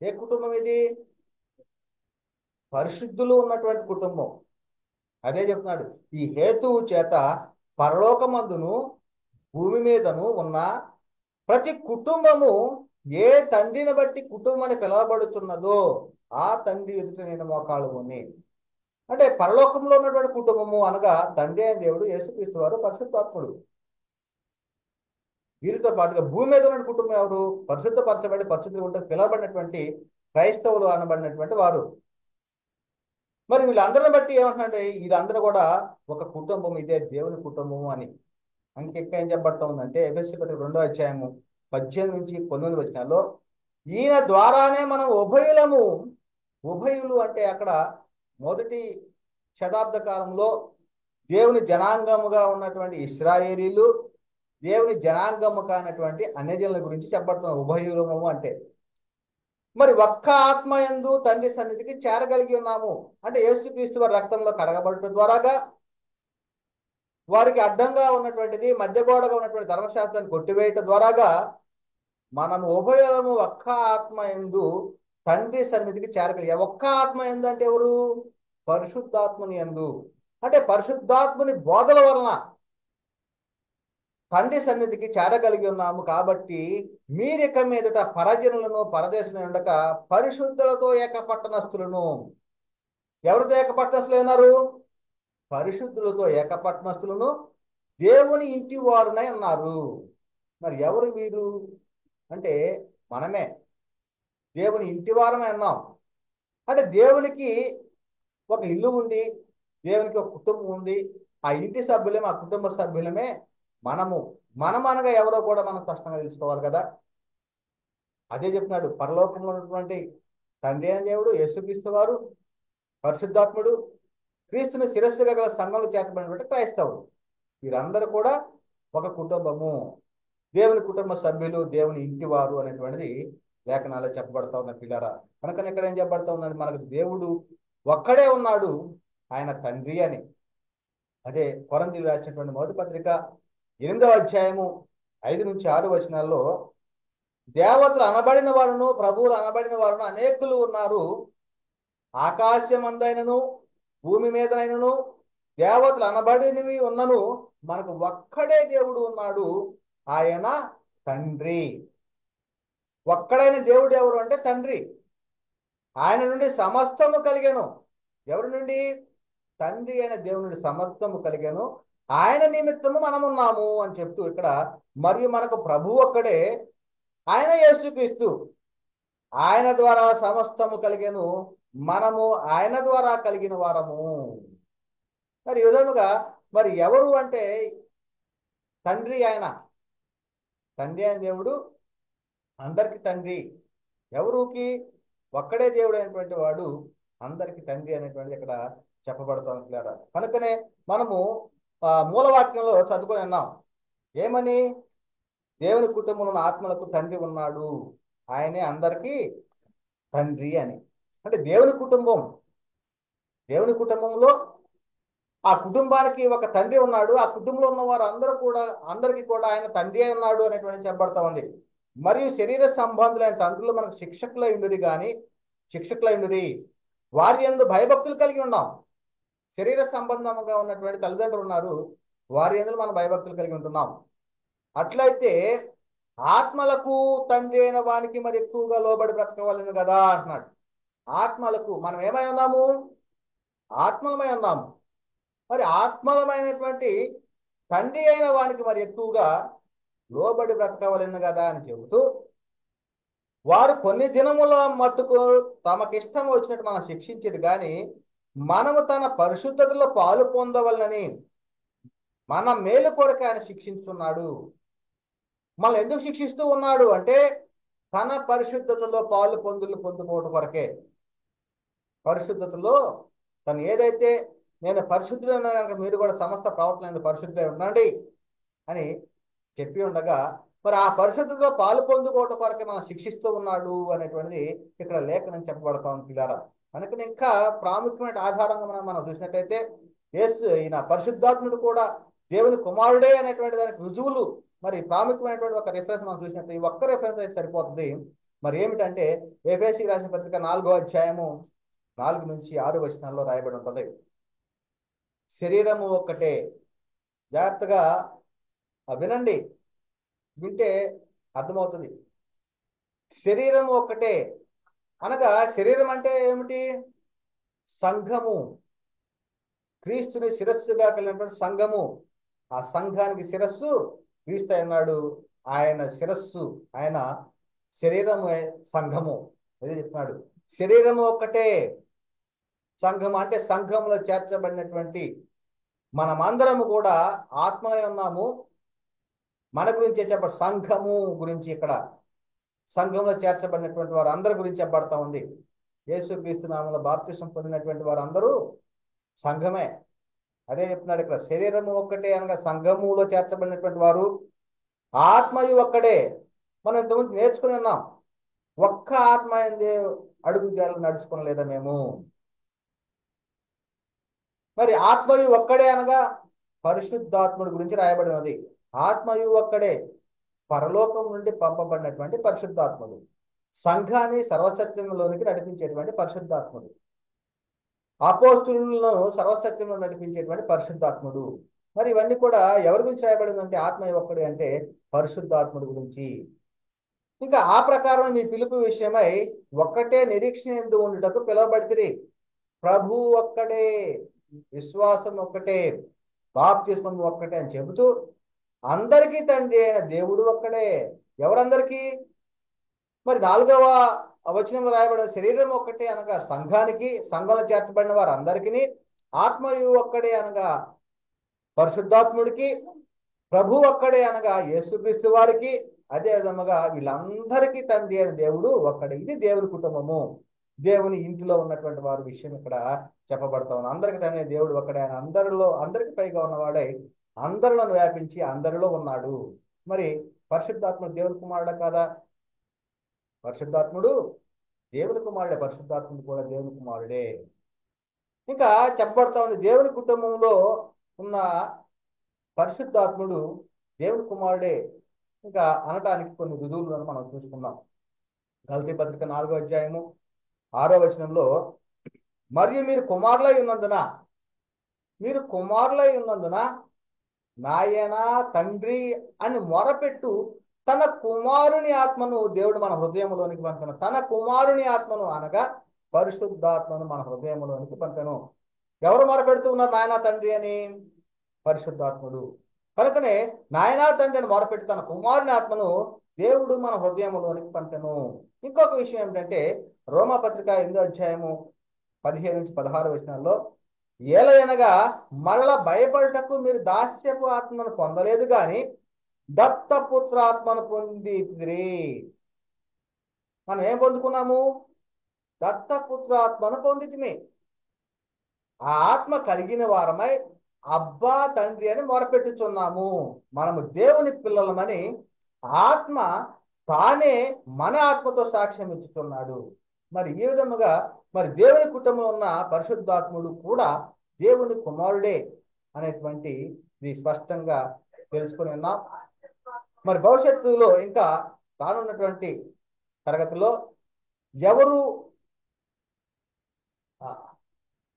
ఏ కుటుంబం ఇది? పరిశుద్ధులు ఉన్నటువంటి కుటుంబం. అదే చెప్తున్నాడు, ఈ హేతువు చేత పరలోకమందును భూమి మీదను ఉన్న ప్రతి కుటుంబము ఏ తండ్రిని బట్టి కుటుంబం అని పిలువబడుతున్నదో ఆ తండ్రి ఎదుట నేను మోకాళ్ళు ఉని. అంటే పరలోకంలో ఉన్నటువంటి కుటుంబము అనగా తండ్రి అయిన దేవుడు, యేసుక్రీస్తు వారు, పరిశుద్ధాత్ముడు. వీరితో పాటుగా భూమి మీద ఉన్న కుటుంబం ఎవరు? పరిశుద్ధపరచబడి పరిశుద్ధులు ఉంటే పిలువబడినటువంటి క్రైస్తవులు అనబడినటువంటి వారు. మరి వీళ్ళందరిని బట్టి ఏమంటున్నారంటే, వీళ్ళందరూ కూడా ఒక కుటుంబం, ఇదే దేవుని కుటుంబము అని. ఇంకెక్కడ ఏం చెప్పబడతా ఉందంటే, ఎఫెసీ పత్రిక 2:18-19 ఈయన ద్వారానే మనం ఉభయులము. ఉభయులు అంటే అక్కడ మొదటి శతాబ్ద కాలంలో దేవుని జనాంగముగా ఉన్నటువంటి ఇశ్రాయేలీలు, దేవుని జనాంగము కానటువంటి అన్యజనుల గురించి చెప్పబడుతున్న ఉభయులము అంటే. మరి ఒక్క ఆత్మ యందు తండ్రి సన్నిధికి చేరగలిగి ఉన్నాము అంటే, యేసుక్రీస్తు వారి రక్తంలో కడగబడటం ద్వారాగా, వారికి అడ్డంగా ఉన్నటువంటిది మధ్యగోడగా ఉన్నటువంటి ధర్మశాస్త్రాన్ని కొట్టివేయటం ద్వారాగా మనము ఉభయము ఒక్క ఆత్మ యందు తండ్రి సన్నిధికి చేరగలిగా. ఒక్క ఆత్మ యందు అంటే ఎవరు? పరిశుద్ధాత్మని యందు. అంటే పరిశుద్ధాత్మని బోధల వలన తండ్రి సన్నిధికి చేరగలిగి ఉన్నాము. కాబట్టి మీరిక మీదట పరజనులను పరదేశులను ఉండక పరిశుద్ధులతో ఏకపట్టణస్థులను. ఎవరితో ఏకపట్టణస్థులు ఉన్నారు? పరిశుద్ధులతో ఏకపట్టణస్థులను దేవుని ఇంటి వారునై ఉన్నారు. మరి ఎవరు వీరు అంటే మనమే. దేవుని ఇంటి వారమే అన్నాం అంటే దేవునికి ఒక ఇల్లు ఉంది, దేవునికి ఒక కుటుంబం ఉంది. ఆ ఇంటి సభ్యులమే, ఆ కుటుంబ సభ్యులమే మనము. మనమనగా ఎవరో కూడా మనం స్పష్టంగా తెలుసుకోవాలి కదా. అదే చెప్తున్నాడు, పరలోకంలో ఉన్నటువంటి తండ్రి అయిన దేవుడు, యేసుక్రీస్తు వారు, పరిశుద్ధాత్ముడు, క్రీస్తుని శిరస్సుగా గల సంఘంలో చేర్చబడినటువంటి క్రైస్తవులు, వీరందరూ కూడా ఒక కుటుంబము, దేవుని కుటుంబ సభ్యులు, దేవుని ఇంటి వారు అనేటువంటిది లేఖనాల్లో చెప్పబడతా ఉన్న పిల్లరా. కనుక ఇక్కడ ఏం చెప్పబడతా ఉందండి, మనకు దేవుడు ఒక్కడే ఉన్నాడు, ఆయన తండ్రి అని. అదే కొరింథీయులకు రాసినటువంటి మొదటి పత్రిక 8వ అధ్యాయము 5-6 వచనాల్లో, దేవతలు అనబడిన వారును ప్రభువులు అనబడిన వారును అనేకులు ఉన్నారు, ఆకాశమందైనను భూమి మీదనైనను దేవతలు అనబడినవి ఉన్నను మనకు ఒక్కడే దేవుడు ఉన్నాడు, ఆయన తండ్రి. ఒక్కడైన దేవుడు ఎవరు అంటే తండ్రి. ఆయన నుండి సమస్తము కలిగాను. ఎవరి నుండి? తండ్రి అయిన దేవుని నుండి సమస్తము కలిగాను, ఆయన నిమిత్తము మనమున్నాము అని చెప్తూ ఇక్కడ, మరియు మనకు ప్రభు ఒక్కడే, ఆయన యేసుక్రీస్తు. ఆయన ద్వారా సమస్తము కలిగాను, మనము ఆయన ద్వారా కలిగిన వారము. మరి ఈ విధముగా మరి ఎవరు అంటే తండ్రి ఆయన. తండ్రి అయిన దేవుడు అందరికి తండ్రి. ఎవరికి? ఒక్కడే దేవుడు అయినటువంటి వాడు అందరికి తండ్రి అనేటువంటిది ఇక్కడ చెప్పబడుతుంది కదా. కనుకనే మనము మూలవాక్యంలో చదువుకొని అన్నాం ఏమని? దేవుని కుటుంబంలో ఉన్న ఆత్మలకు తండ్రి ఉన్నాడు, ఆయనే అందరికీ తండ్రి అని. అంటే దేవుని కుటుంబంలో ఆ కుటుంబానికి ఒక తండ్రి ఉన్నాడు, ఆ కుటుంబంలో ఉన్న వారు అందరికీ కూడా ఆయన తండ్రి అయి ఉన్నాడు అనేటువంటి చెప్పబడతా ఉంది. మరియు శరీర సంబంధులైన తండ్రులు మనకు శిక్షకులై ఉండుడి, వారి యందు భయభక్తులు కలిగి ఉన్నాం. శరీర సంబంధంగా ఉన్నటువంటి తల్లిదండ్రులు ఉన్నారు, వారి యందు మనం భయభక్తులు కలిగి ఉంటున్నాం. అట్లయితే ఆత్మలకు తండ్రి అయిన వానికి మరి ఎక్కువగా లోబడి బ్రతకవాలని కదా అంటున్నాడు. ఆత్మలకు మనం ఏమై ఉన్నాము? ఆత్మలమై ఉన్నాము. మరి ఆత్మలమైనటువంటి తండ్రి అయిన వానికి మరి ఎక్కువగా లోబడి బ్రతకవలను కదా అని చెబుతూ, వారు కొన్ని దినముల మట్టుకు తమకిష్టం వచ్చినట్టు మనం శిక్షించేది కానీ మనము తన పరిశుద్ధతలో పాలు పొందవలనని మన మేలు కొరకు ఆయన శిక్షిస్తున్నాడు. మనల్ని ఎందుకు శిక్షిస్తూ ఉన్నాడు అంటే తన పరిశుద్ధతలో పాలు పొందుకోవటం కొరకే. పరిశుద్ధతలో తను ఏదైతే నేను పరిశుద్ధులైన కనుక మీరు కూడా సమస్త ప్రవర్తన పరిశుద్ధులై ఉండండి అని చెప్పి ఉండగా, మరి ఆ పరిశుద్ధతలో పాలు పొందుకోవటం కొరకే మనం శిక్షిస్తూ ఉన్నాడు అనేటువంటిది ఇక్కడ లేఖనం చెప్పబడతా ఉంది పిల్లారా. కనుక ఇంకా ప్రాముఖ్యమైన ఆధారంగా మనం చూసినట్టయితే ఈయన పరిశుద్ధాత్ముడు కూడా దేవుని కుమారుడే అనేటువంటి దానికి రుజువులు, మరి ప్రాముఖ్యమైనటువంటి ఒక రిఫరెన్స్ మనం చూసినట్టు ఈ ఒక్క రిఫరెన్స్ అయితే సరిపోతుంది. మరి ఏమిటంటే ఎఫెసీయులకు రాసిన పత్రిక 4వ అధ్యాయము 4-6 వచనాల్లో రాయబడి ఉంటుంది. శరీరము ఒక్కటే. జాగ్రత్తగా వినండి, వింటే అర్థమవుతుంది. శరీరం ఒక్కటే అనగా శరీరం అంటే ఏమిటి? సంఘము. క్రీస్తుని శిరస్సుగా కలిగినటువంటి సంఘము. ఆ సంఘానికి శిరస్సు క్రీస్తు అన్నాడు. ఆయన శిరస్సు, ఆయన శరీరము సంఘము. అదే చెప్తున్నాడు, శరీరము ఒక్కటే. సంఘం అంటే సంఘంలో చేర్చబడినటువంటి మనమందరము కూడా ఆత్మలై ఉన్నాము. మన గురించి చెప్పబడి సంఘము గురించి ఇక్కడ సంఘంలో చేర్చబడినటువంటి వారు అందరి గురించి చెప్పబడతా ఉంది. యేసుక్రీస్తు నామములో బాప్తిసం పొందినటువంటి వారు అందరూ సంఘమే. అదే చెప్తున్నాడు ఇక్కడ, శరీరము ఒక్కటే అనగా సంఘములో చేర్చబడినటువంటి వారు, ఆత్మయు ఒక్కడే. మనం ఇంతకుముందు నేర్చుకుని ఉన్నాం, ఒక్క ఆత్మ అయిందే అడుగు జాడలు నడుచుకోలేదా మేము. మరి ఆత్మయు ఒక్కడే అనగా పరిశుద్ధాత్ముడి గురించి రాయబడినది. ఆత్మయు ఒక్కడే, పరలోకం నుండి పంపబడినటువంటి పరిశుద్ధాత్ముడు, సంఘాన్ని సర్వసత్యంలోనికి నడిపించేటువంటి పరిశుద్ధాత్ముడు, అపోస్తులను సర్వసత్యంలో నడిపించేటువంటి పరిశుద్ధాత్ముడు. మరి ఇవన్నీ కూడా ఎవరి గురించి రాయబడిందంటే ఆత్మయు ఒక్కడే అంటే పరిశుద్ధాత్ముడి గురించి. ఇంకా ఆ ప్రకారం మీ పిలుపు విషయమై ఒక్కటే నిరీక్షణ ఎందు ఉండుటకు పిలువబడితిరి. ప్రభు ఒక్కడే, విశ్వాసం ఒక్కటే, బాప్తిస్మం ఒక్కటే అని చెబుతూ అందరికీ తండ్రి అయిన దేవుడు ఒక్కడే. ఎవరందరికీ? మరి 4వ వచనంలో రాయబడిన శరీరం ఒక్కటే అనగా సంఘానికి, సంఘంలో చేర్చబడిన వారు అందరికీ, ఆత్మయు ఒక్కడే అనగా పరిశుద్ధాత్ముడికి, ప్రభు ఒక్కడే అనగా యేసుక్రీస్తు వారికి, అదే విధముగా వీళ్ళందరికీ తండ్రి అయిన దేవుడు ఒక్కడే. ఇది దేవుని కుటుంబము, దేవుని ఇంటిలో ఉన్నటువంటి వారి విషయం ఇక్కడ చెప్పబడతా ఉంది. అందరికి తండ్రి దేవుడు ఒక్కడే, ఆయన అందరికి పైగా ఉన్నవాడై అందరిలోను వ్యాపించి అందరిలో ఉన్నాడు. మరి పరిశుద్ధాత్మ దేవుని కుమారుడు కాదా? పరిశుద్ధాత్ముడు దేవుని కుమారుడే, పరిశుద్ధాత్ముడు కూడా దేవుని కుమారుడే. ఇంకా చెప్పబడతా ఉంది దేవుని కుటుంబంలో ఉన్న పరిశుద్ధాత్ముడు దేవుని కుమారుడే ఇంకా అనటానికి కొన్ని రుజువులను మనం చూసుకుందాం. గలతీ పత్రిక 4వ అధ్యాయము 6వ వచనంలో, మరియు మీరు కుమారులై ఉన్నందున నాయన తండ్రి అని మొరపెట్టు తన కుమారుని ఆత్మను దేవుడు మన హృదయంలోనికి పంపెను. తన కుమారుని ఆత్మను అనగా పరిశుద్ధాత్మను మన హృదయంలోనికి పంపెను. ఎవరు మొరపెడుతూ ఉన్నారు నాయన తండ్రి అని? పరిశుద్ధాత్ముడు. కనుకనే నాయనా తండ్రి అని మొరపెట్టి తన కుమారుని ఆత్మను దేవుడు మన హృదయంలోనికి పంపెను. ఇంకొక విషయం ఏమిటంటే రోమాపత్రిక 8వ అధ్యాయము 15 నుంచి 16 వచనాల్లో, ఏలయనగా మరల భయపడుటకు మీరు దాస్యపు ఆత్మను పొందలేదు గాని దత్తపుత్రాత్మను పొందితిరి. మనం ఏం పొందుకున్నాము? దత్తపుత్రాత్మను పొందితిమి. ఆ ఆత్మ కలిగిన వారమై అబ్బా తండ్రి అని మొరపెట్టుచున్నాము. మనము దేవుని పిల్లలమని ఆత్మ తానే మన ఆత్మతో సాక్ష్యం ఇచ్చుతున్నాడు. మరి ఈ విధముగా మరి దేవుని కుటుంబంలో ఉన్న పరిశుద్ధాత్ముడు కూడా దేవుని కుమారుడే అనేటువంటి ఇది స్పష్టంగా తెలుసుకుని ఉన్నాం. మరి భవిష్యత్తులో ఇంకా రానున్నటువంటి తరగతిలో ఎవరు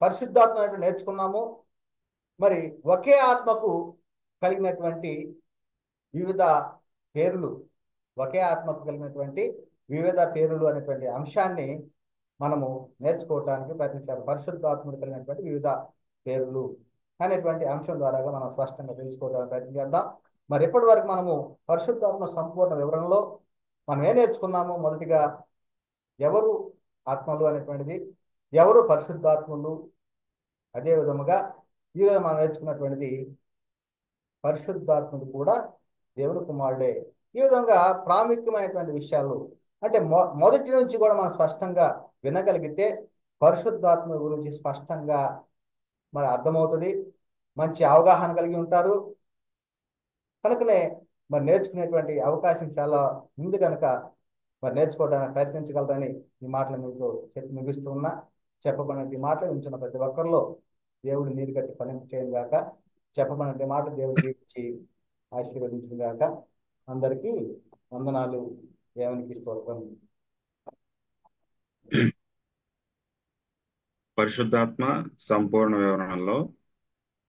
పరిశుద్ధాత్మ నేర్చుకున్నాము. మరి ఒకే ఆత్మకు కలిగినటువంటి వివిధ పేర్లు, ఒకే ఆత్మకు కలిగినటువంటి వివిధ పేర్లు అనేటువంటి అంశాన్ని మనము నేర్చుకోవటానికి ప్రయత్నించాలి. పరిశుద్ధాత్ముడు కలిగినటువంటి వివిధ పేర్లు అనేటువంటి అంశం ద్వారాగా మనం స్పష్టంగా తెలుసుకోవడానికి ప్రయత్నం చేద్దాం. మరి ఎప్పటి వరకు మనము పరిశుద్ధాత్మ సంపూర్ణ వివరణలో మనం ఏం నేర్చుకున్నాము? మొదటిగా ఎవరు ఆత్మలు అనేటువంటిది, ఎవరు పరిశుద్ధాత్ములు, అదే విధముగా ఈరోజు మనం నేర్చుకున్నటువంటిది పరిశుద్ధాత్ముడు కూడా దేవుని కుమారుడే. ఈ విధంగా ప్రాముఖ్యమైనటువంటి విషయాలు అంటే మొదటి నుంచి కూడా మనం స్పష్టంగా వినగలిగితే పరిశుద్ధాత్మ గురించి స్పష్టంగా మరి అర్థమవుతుంది, మంచి అవగాహన కలిగి ఉంటారు. కనుకనే మరి నేర్చుకునేటువంటి అవకాశం చాలా ఉంది. కనుక మరి నేర్చుకోవడానికి ప్రయత్నించగలరని ఈ మాటలు మీతో చెప్పి ముగిస్తూ ఉన్నా. చెప్పబడిన మాటలు ఉంచిన ప్రతి ఒక్కరిలో దేవుడు నీరు కట్టి ఫలింపు చేయను గాక. చెప్పబడిన మాటలు దేవుడు దీవించి ఆశీర్వదించిన గాక. అందరికీ వందనాలు. దేవునికి స్తోత్రం. పరిశుద్ధాత్మ సంపూర్ణ వివరణలో